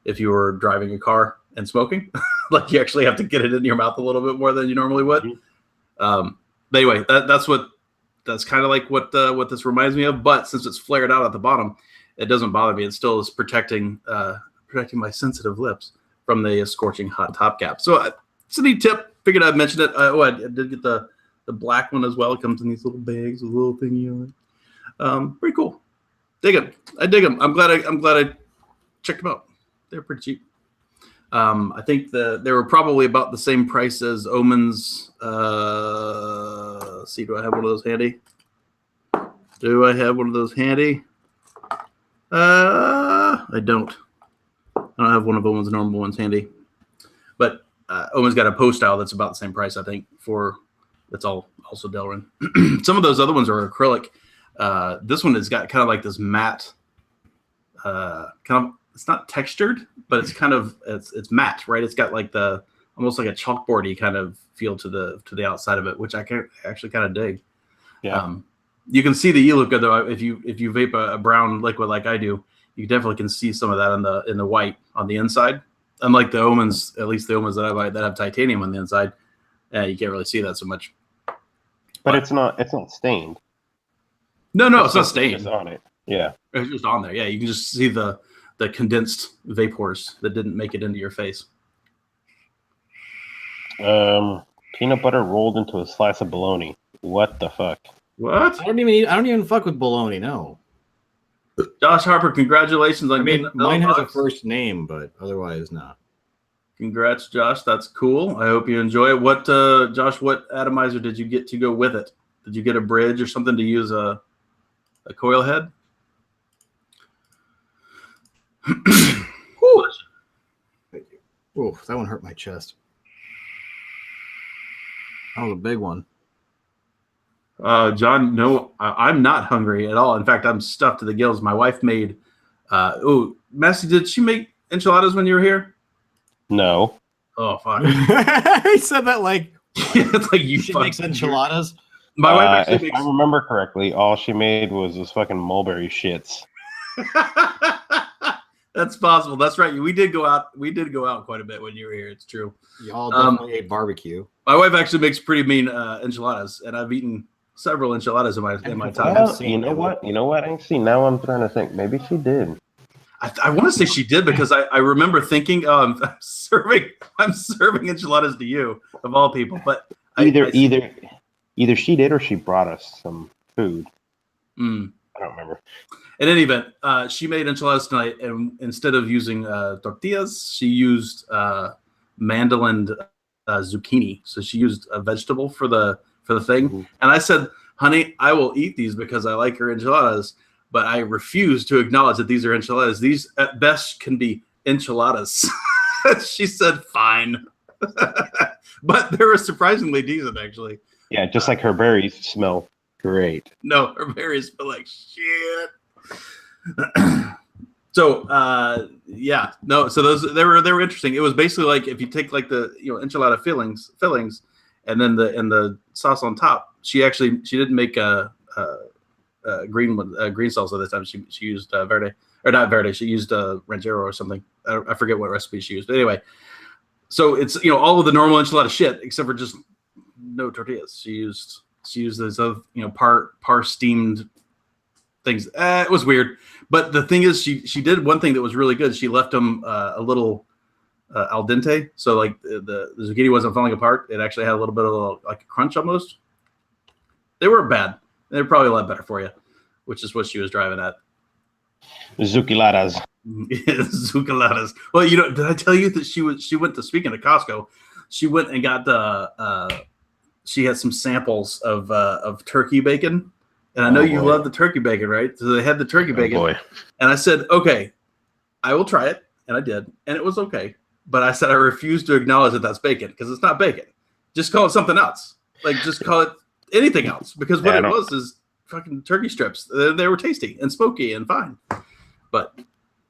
if you were driving a car and smoking. Like you actually have to get it in your mouth a little bit more than you normally would. But anyway, that's kind of like what this reminds me of. But since it's flared out at the bottom, it doesn't bother me. It still is protecting my sensitive lips from the scorching hot top cap. So it's a neat tip. Figured I'd mention it. I did get the black one as well. It comes in these little bags with a little thingy on it. Pretty cool. Dig them. I dig them. I'm glad I checked them out. They're pretty cheap. I think they were probably about the same price as Omen's. Let's see, do I have one of those handy? I don't. I don't have one of Omen's normal ones handy. But Omen's got a Poe style that's about the same price, I think, that's all also Delrin. Some of those other ones are acrylic. This one has got kind of like this matte, it's not textured, but it's kind of it's matte, right? It's got like almost like a chalkboardy kind of feel to the outside of it, which I can actually kind of dig. Yeah. You can see the E look good though. If you vape a brown liquid like I do, you definitely can see some of that in the white on the inside. Unlike the Omens, at least the Omens that I buy that have titanium on the inside, you can't really see that so much. But it's not stained. No, it's not stained. It's just on it. Yeah. It's just on there. Yeah, you can just see the condensed vapors that didn't make it into your face. Peanut butter rolled into a slice of bologna. What the fuck? What? I don't even fuck with bologna. No. Josh Harper, congratulations on mine has a first name, but otherwise not. Congrats, Josh. That's cool. I hope you enjoy it. What, Josh? What atomizer did you get to go with it? Did you get a bridge or something to use a coil head? Thank you. Oh, that one hurt my chest. That was a big one. John, no, I'm not hungry at all. In fact, I'm stuffed to the gills. My wife made. Massey, did she make enchiladas when you were here? No. Oh fuck! He said that like it's like she makes enchiladas. My wife actually if makes. I remember correctly, all she made was those fucking mulberry shits. That's possible. That's right. We did go out quite a bit when you were here. It's true. Y'all definitely ate barbecue. My wife actually makes pretty mean enchiladas, and I've eaten several enchiladas in my time. Well, you know what? Actually, now I'm trying to think. Maybe she did. I want to say she did because I remember thinking, I'm serving enchiladas to you of all people. But either she did or she brought us some food. I don't remember. In any event, she made enchiladas tonight, and instead of using tortillas, she used mandolin zucchini. So she used a vegetable for the thing. Mm-hmm. And I said, honey, I will eat these because I like her enchiladas, but I refuse to acknowledge that these are enchiladas. These at best can be enchiladas. She said, fine. But they were surprisingly decent, actually. Yeah, just like her berries smell great. No, her berries smell like shit. So so those they were interesting. It was basically like if you take like the enchilada fillings and then the sauce on top. She didn't make a green salsa this time. She used verde, or not verde. She used ranchero or something. I forget what recipe she used. But anyway, so it's all of the normal enchilada shit except for just no tortillas. She used this par steamed things. It was weird. But the thing is, she did one thing that was really good. She left them a little al dente, so like the zucchini wasn't falling apart. It actually had a little bit of like a crunch almost. They weren't bad. They're probably a lot better for you, which is what she was driving at. Zucchiladas. Zucchiladas. Well, did I tell you that she went to, speaking of Costco, she went and got she had some samples of turkey bacon. And I know you love the turkey bacon, right? So they had the turkey bacon. Boy. And I said, okay, I will try it. And I did. And it was okay. But I said I refuse to acknowledge that that's bacon because it's not bacon. Just call it something else. Like, just call it anything else. Because what it was is fucking turkey strips. They were tasty and smoky and fine. But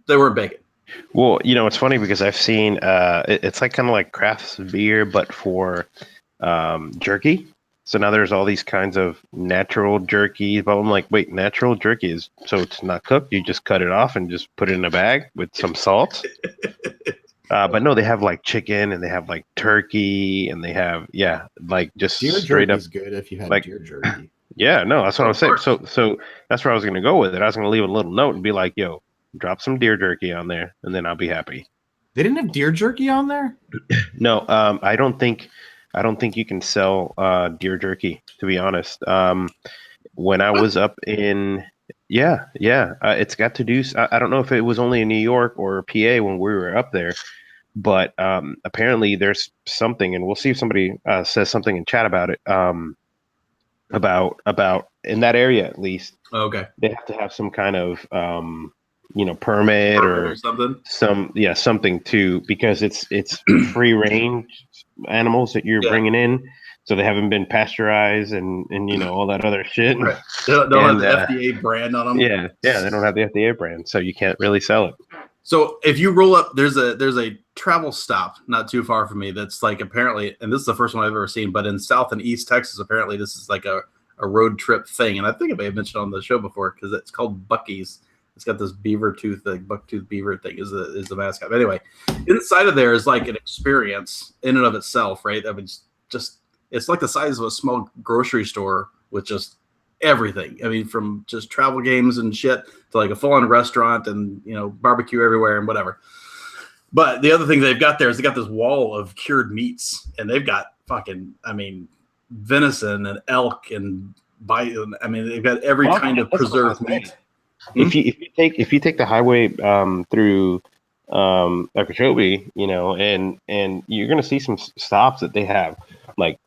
they weren't bacon. Well, it's funny because I've seen it's like kind of like craft beer, but for jerky. So now there's all these kinds of natural jerky, but I'm like, wait, natural jerky is so it's not cooked. You just cut it off and just put it in a bag with some salt. But no, they have like chicken and they have like turkey and they have like just deer straight up. Is good if you had like deer jerky. Yeah, no, that's what I was saying. So that's where I was going to go with it. I was going to leave a little note and be like, yo, drop some deer jerky on there, and then I'll be happy. They didn't have deer jerky on there? No, I don't think you can sell deer jerky, to be honest. When I was up in it's got to do. I don't know if it was only in New York or PA when we were up there, but apparently there's something, and we'll see if somebody says something in chat about it. About in that area at least. Okay. They have to have some kind of permit or something too, because it's free range animals that you're bringing in, so they haven't been pasteurized and all that other shit. Right. They don't have the FDA brand on them. Yeah, they don't have the FDA brand, so you can't really sell it. So if you roll up, there's a travel stop not too far from me that's like apparently, and this is the first one I've ever seen, but in South and East Texas, apparently this is like a road trip thing. And I think I may have mentioned on the show before because it's called Buc-ee's. It's got this beaver tooth, the buck-tooth beaver thing is the mascot. But anyway, inside of there is like an experience in and of itself, right? I mean, it's like the size of a small grocery store with just everything. I mean, from just travel games and shit to like a full-on restaurant and barbecue everywhere and whatever. But the other thing they've got there is they got this wall of cured meats, and they've got venison and elk and they've got every kind of preserved meat. If you take the highway through Okeechobee, and you're gonna see some stops that they have like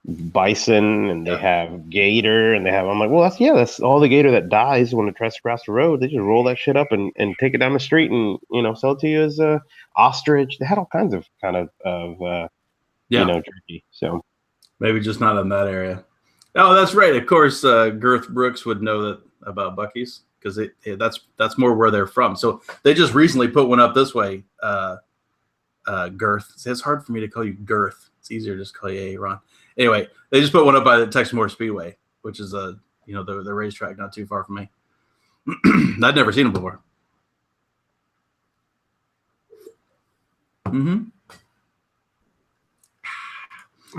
bison and they have gator and they have. I'm like, well, that's all the gator that dies when it tries to cross the road. They just roll that shit up and take it down the street and sell it to you as a ostrich. They had all kinds of jerky. So maybe just not in that area. Oh, that's right. Of course, Girth Brooks would know that about Buc-ee's because that's more where they're from. So they just recently put one up this way. Girth. It's hard for me to call you Girth. It's easier to just call you Ron. Anyway, they just put one up by the Texas Motor Speedway, which is the racetrack not too far from me. I'd never seen them before. Mm-hmm.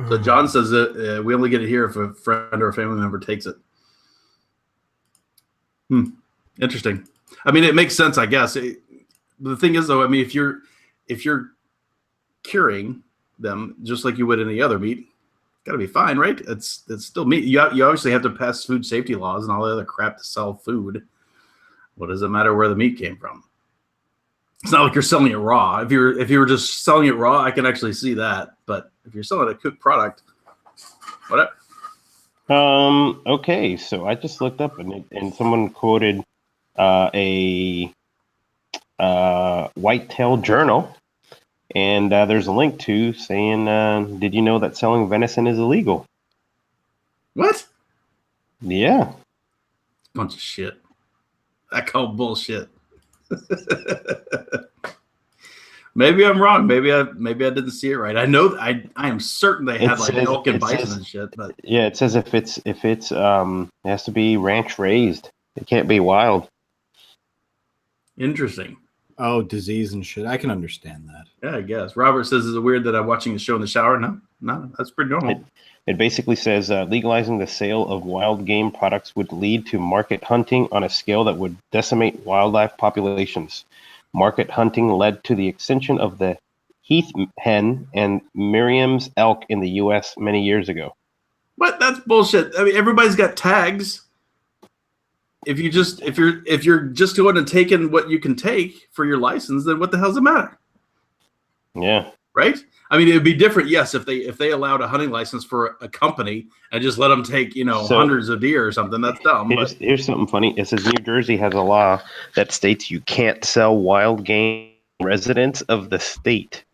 So John says that we only get it here if a friend or a family member takes it. Interesting. I mean, it makes sense, I guess. The thing is, though, I mean, if you're curing them just like you would any other meat, it's got to be fine, right? It's still meat. You obviously have to pass food safety laws and all the other crap to sell food. What does it matter where the meat came from? It's not like you're selling it raw. If you were just selling it raw, I can actually see that. But if you're selling a cooked product, whatever. Okay, so I just looked up and someone quoted a Whitetail Journal, and there's a link to saying, "Did you know that selling venison is illegal?" What? Yeah. Bunch of shit. I call bullshit. Maybe I'm wrong. Maybe I didn't see it right. I know I am certain they had like elk and bison and shit. But yeah, it says if it's it has to be ranch raised. It can't be wild. Interesting. Oh, disease and shit. I can understand that. Yeah, I guess. Robert says, "Is it weird that I'm watching the show in the shower?" No, that's pretty normal. It basically says legalizing the sale of wild game products would lead to market hunting on a scale that would decimate wildlife populations. Market hunting led to the extinction of the heath hen and Merriam's elk in the U.S. many years ago. But that's bullshit. I mean, everybody's got tags. If you're just going and taking what you can take for your license, then what the hell's the matter? Yeah. Right? I mean, it'd be different, yes, if they allowed a hunting license for a company and just let them take, hundreds of deer or something. That's dumb. Here's something funny. It says New Jersey has a law that states you can't sell wild game residents of the state.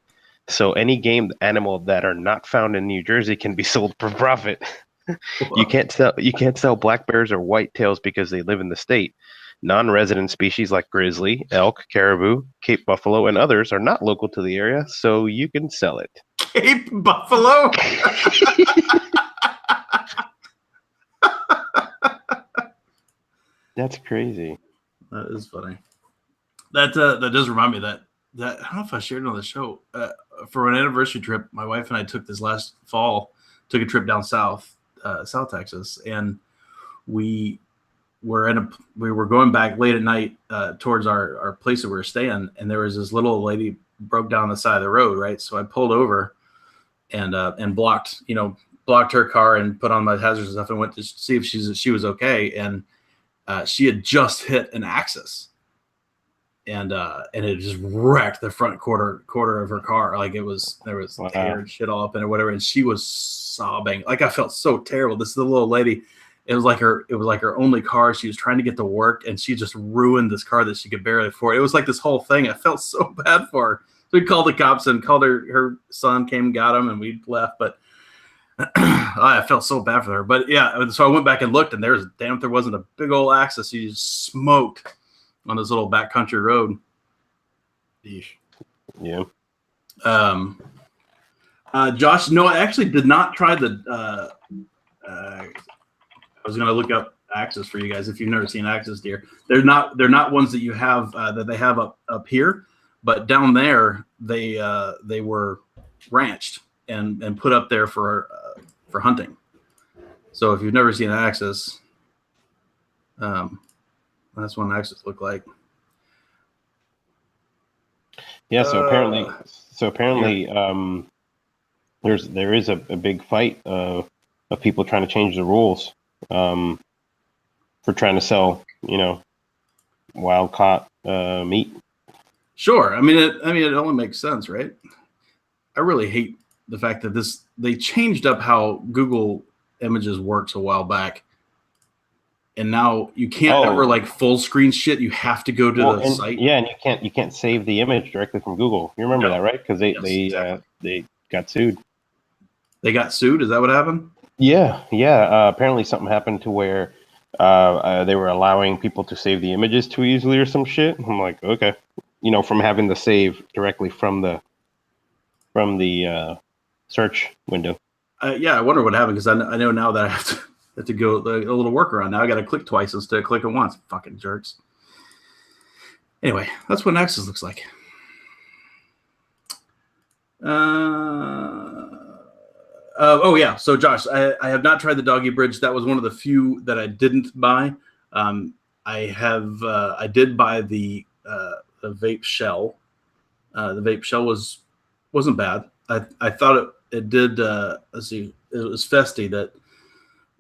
So any game animal that are not found in New Jersey can be sold for profit. You can't sell black bears or whitetails because they live in the state. Non-resident species like grizzly, elk, caribou, Cape buffalo, and others are not local to the area, so you can sell it. Cape buffalo? That's crazy. That is funny. That does remind me that I don't know if I shared it on the show. For an anniversary trip, my wife and I took this last fall, took a trip down south Texas, and we were going back late at night towards our place that we were staying, and there was this little lady broke down the side of the road, right? So I pulled over and blocked her car and put on my hazards and stuff and went to see if she was okay. And she had just hit an axis, and it just wrecked the front quarter of her car. Like there was hair and shit all up in it, whatever. And she was sobbing. Like I felt so terrible. This little lady. It was like her only car. She was trying to get to work, and she just ruined this car that she could barely afford. It was like this whole thing. I felt so bad for her. So we called the cops and called her son came and got him, and we left. But I felt so bad for her. But yeah, so I went back and looked, and there wasn't a big old axis. She just smoked on this little backcountry road. Yeesh. Yeah. Josh, no, I actually did not try the. I was going to look up axis for you guys if you've never seen axis deer. They're not ones that you have that they have up here, but down there they were ranched and put up there for hunting. So if you've never seen an axis, that's what an axis look like. Yeah. So apparently, there is a big fight of people trying to change the rules. For trying to sell, wild caught meat. Sure, I mean it only makes sense, right? I really hate the fact that they changed up how Google Images works a while back, and now you can't ever like full screen shit. You have to go to the site. Yeah, and you can't save the image directly from Google. You remember that, right? Because they got sued. They got sued. Is that what happened? Yeah. Apparently something happened to where they were allowing people to save the images too easily or some shit. I'm like, okay, from having the save directly from the search window. Yeah, I wonder what happened because I know now that I have to go a little workaround. Now I got to click twice instead of clicking once. Fucking jerks. Anyway, that's what an axis looks like. So Josh, I have not tried the doggy bridge. That was one of the few that I didn't buy. I did buy the vape shell. The vape shell wasn't bad. I thought it did. Let's see, it was Festy that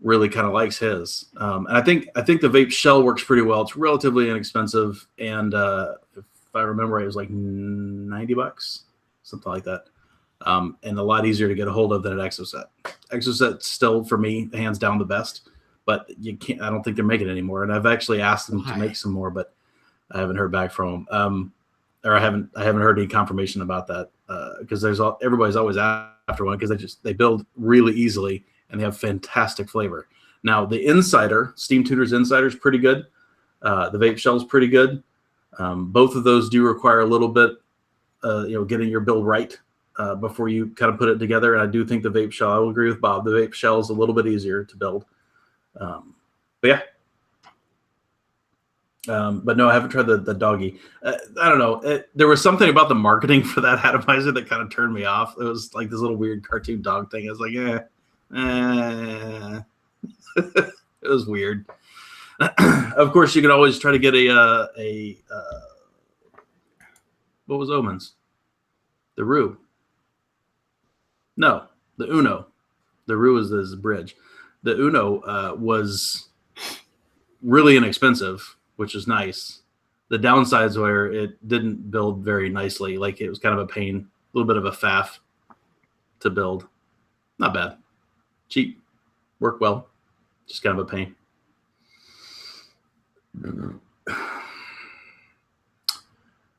really kind of likes his. And I think the vape shell works pretty well. It's relatively inexpensive, and if I remember right, it was like $90, something like that. And a lot easier to get a hold of than an Exoset. Exoset's still, for me, hands down the best, but I don't think they're making it anymore. And I've actually asked them to make some more, but I haven't heard back from them. Or I haven't heard any confirmation about that because everybody's always after one because they build really easily and they have fantastic flavor. Now the Insider, Steam Tutor's Insider is pretty good. The vape shell is pretty good. Both of those do require a little bit, getting your build right. Before you kind of put it together. And I do think the vape shell, I will agree with Bob, the vape shell is a little bit easier to build. But yeah. But no, I haven't tried the doggy. I don't know. There was something about the marketing for that atomizer that kind of turned me off. It was like this little weird cartoon dog thing. I was like, it was weird. Of course, you could always try to get a what was Omen's? The Rue. No, the Uno. The Rue is this bridge. The Uno was really inexpensive, which is nice. The downsides were it didn't build very nicely. Like it was kind of a pain, a little bit of a faff to build. Not bad. Cheap. Worked well. Just kind of a pain.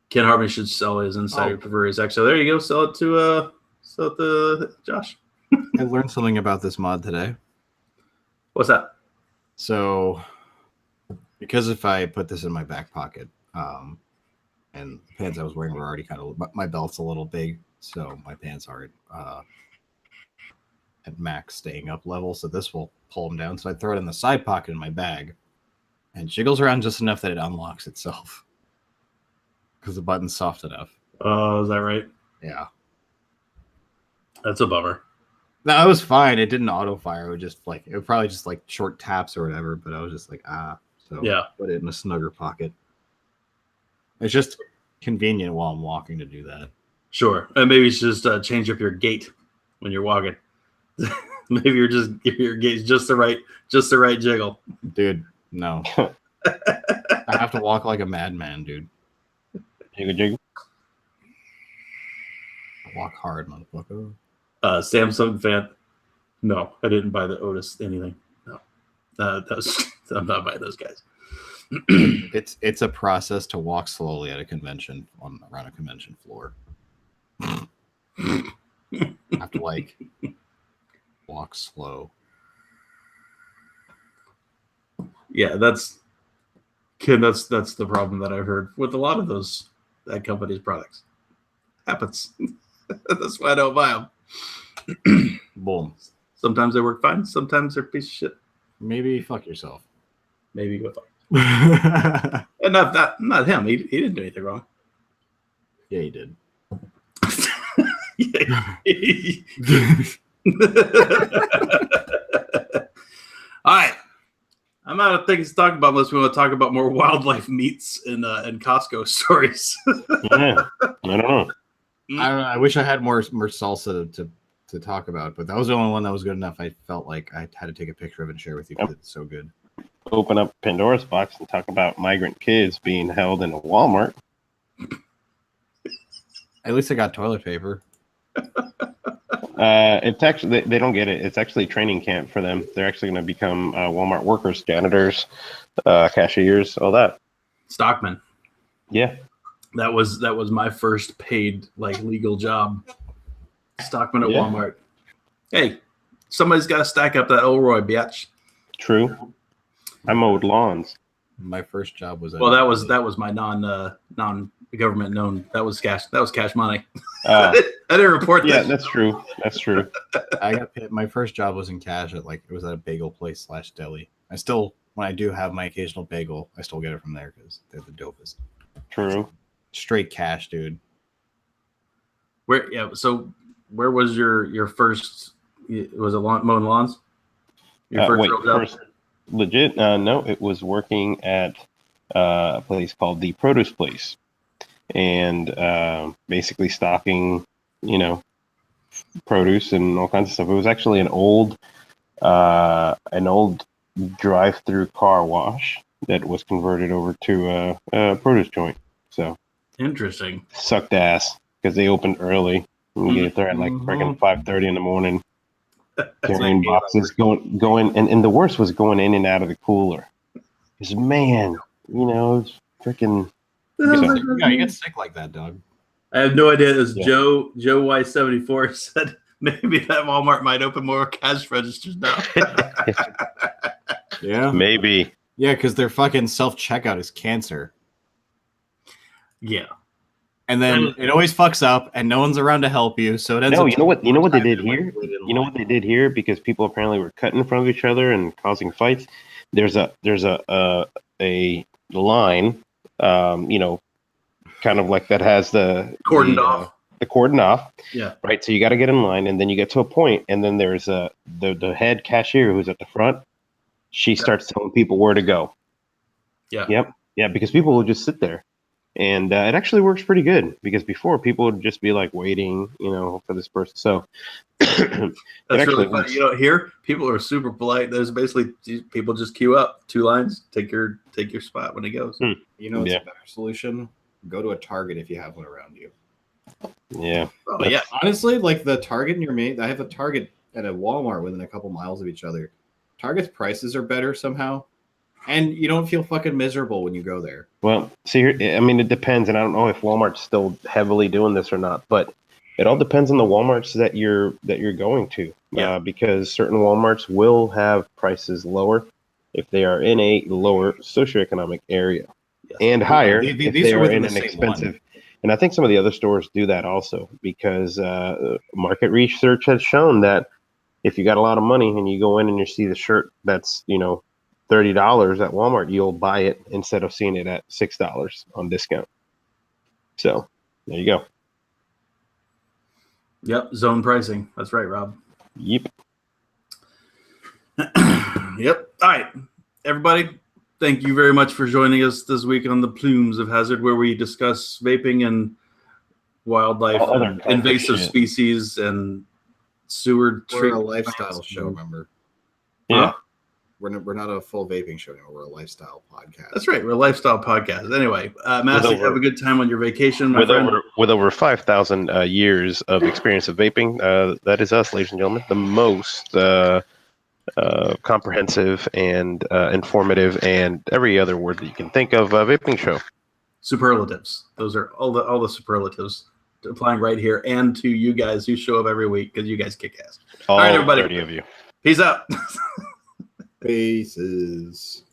Ken Harvey should sell his Insider Breweries X. So there you go. Sell it to Josh. I learned something about this mod today. What's that? So, because if I put this in my back pocket, and the pants I was wearing were already kind of, my belt's a little big, so my pants aren't at max staying up level. So this will pull them down. So I throw it in the side pocket in my bag, and jiggles around just enough that it unlocks itself because the button's soft enough. Oh, is that right? Yeah. That's a bummer. No, it was fine. It didn't auto fire. It would probably just like short taps or whatever. But I was just like, so yeah, put it in a snugger pocket. It's just convenient while I'm walking to do that. Sure, and maybe it's just change up your gait when you're walking. Maybe your gait's just the right jiggle. Dude, no. I have to walk like a madman, dude. Jiggle. Walk hard, motherfucker. Samsung fan. No, I didn't buy the Otis anything. No, I'm not buying those guys. It's a process to walk slowly at a convention around a convention floor. I have to walk slow. Yeah, that's the problem that I've heard with a lot of that company's products. Happens. That's why I don't buy them. Boom. Sometimes they work fine. Sometimes they're a piece of shit. Maybe fuck yourself. Maybe go fuck. And not him. He didn't do anything wrong. Yeah, he did. All right. I'm out of things to talk about unless we want to talk about more wildlife meats and Costco stories. Yeah, I don't know. I don't know. I wish I had more salsa to talk about, but that was the only one that was good enough. I felt like I had to take a picture of it and share with you because it's so good. Open up Pandora's box and talk about migrant kids being held in a Walmart. At least I got toilet paper. It's actually they don't get it. It's actually a training camp for them. They're actually going to become Walmart workers, janitors, cashiers, all that. Stockman. Yeah, that was my first paid legal job. Stockman at Walmart. Hey, somebody's got to stack up that Elroy, biatch. True. I mowed lawns. My first job was that was my non government known. That was cash money. I didn't report that. Yeah, that's true. That's true. I got paid. My first job was in cash at it was at a bagel place / deli. I still, when I do have my occasional bagel, I still get it from there because they're the dopest. True. Straight cash, dude. So where was your first? Was it mowing lawns? First legit? No, it was working at a place called the Produce Place, and basically stocking, produce and all kinds of stuff. It was actually an old drive-through car wash that was converted over to a produce joint. So interesting. Sucked ass because they opened early. You get there at freaking 5:30 in the morning. Carrying boxes going, and the worst was going in and out of the cooler. Because man, it's freaking. You get sick like that, dog. I have no idea. It was Joe Y74 said maybe that Walmart might open more cash registers now. Yeah, maybe. Yeah, because their fucking self-checkout is cancer. Yeah. And then it always fucks up, and no one's around to help you. So it ends up. You know what they did here? You know what they did here? Because people apparently were cutting in front of each other and causing fights. There's a line, kind of like that has the cordoned off. the cordon off. Yeah. Right. So you got to get in line, and then you get to a point, and then there's the head cashier who's at the front. She starts telling people where to go. Yeah. Yep. Yeah, because people will just sit there. And it actually works pretty good, because before people would just be like waiting, for this person. So that's really funny. Here people are super polite. There's basically people just queue up 2 lines, take your spot when he goes. It's a better solution. Go to a Target if you have one around you. Yeah. Oh, yeah. Honestly, like the Target in your main, I have a Target and a Walmart within a couple miles of each other. Target's prices are better somehow. And you don't feel fucking miserable when you go there. Well, see here, I mean, it depends, and I don't know if Walmart's still heavily doing this or not, but it all depends on the Walmarts that you're going to. Yeah. Because certain Walmarts will have prices lower if they are in a lower socioeconomic area, and higher if they are in an expensive. One. And I think some of the other stores do that also, because market research has shown that if you got a lot of money and you go in and you see the shirt that's $30 at Walmart, you'll buy it instead of seeing it at $6 on discount. So there you go. Yep, zone pricing. That's right, Rob. Yep. Yep. All right, everybody. Thank you very much for joining us this week on the Plumes of Hazard, where we discuss vaping and wildlife, and invasive species, and sewer treatment. We're a lifestyle show, remember? Yeah. We're not a full vaping show anymore. We're a lifestyle podcast. That's right. We're a lifestyle podcast. Anyway, Massey, have a good time on your vacation, my friend. With over 5,000 years of experience of vaping, that is us, ladies and gentlemen. The most comprehensive and informative, and every other word that you can think of, vaping show. Superlatives. Those are all the superlatives applying right here, and to you guys who show up every week, because you guys kick ass. All right, everybody. 30 of you. Peace out. Faces.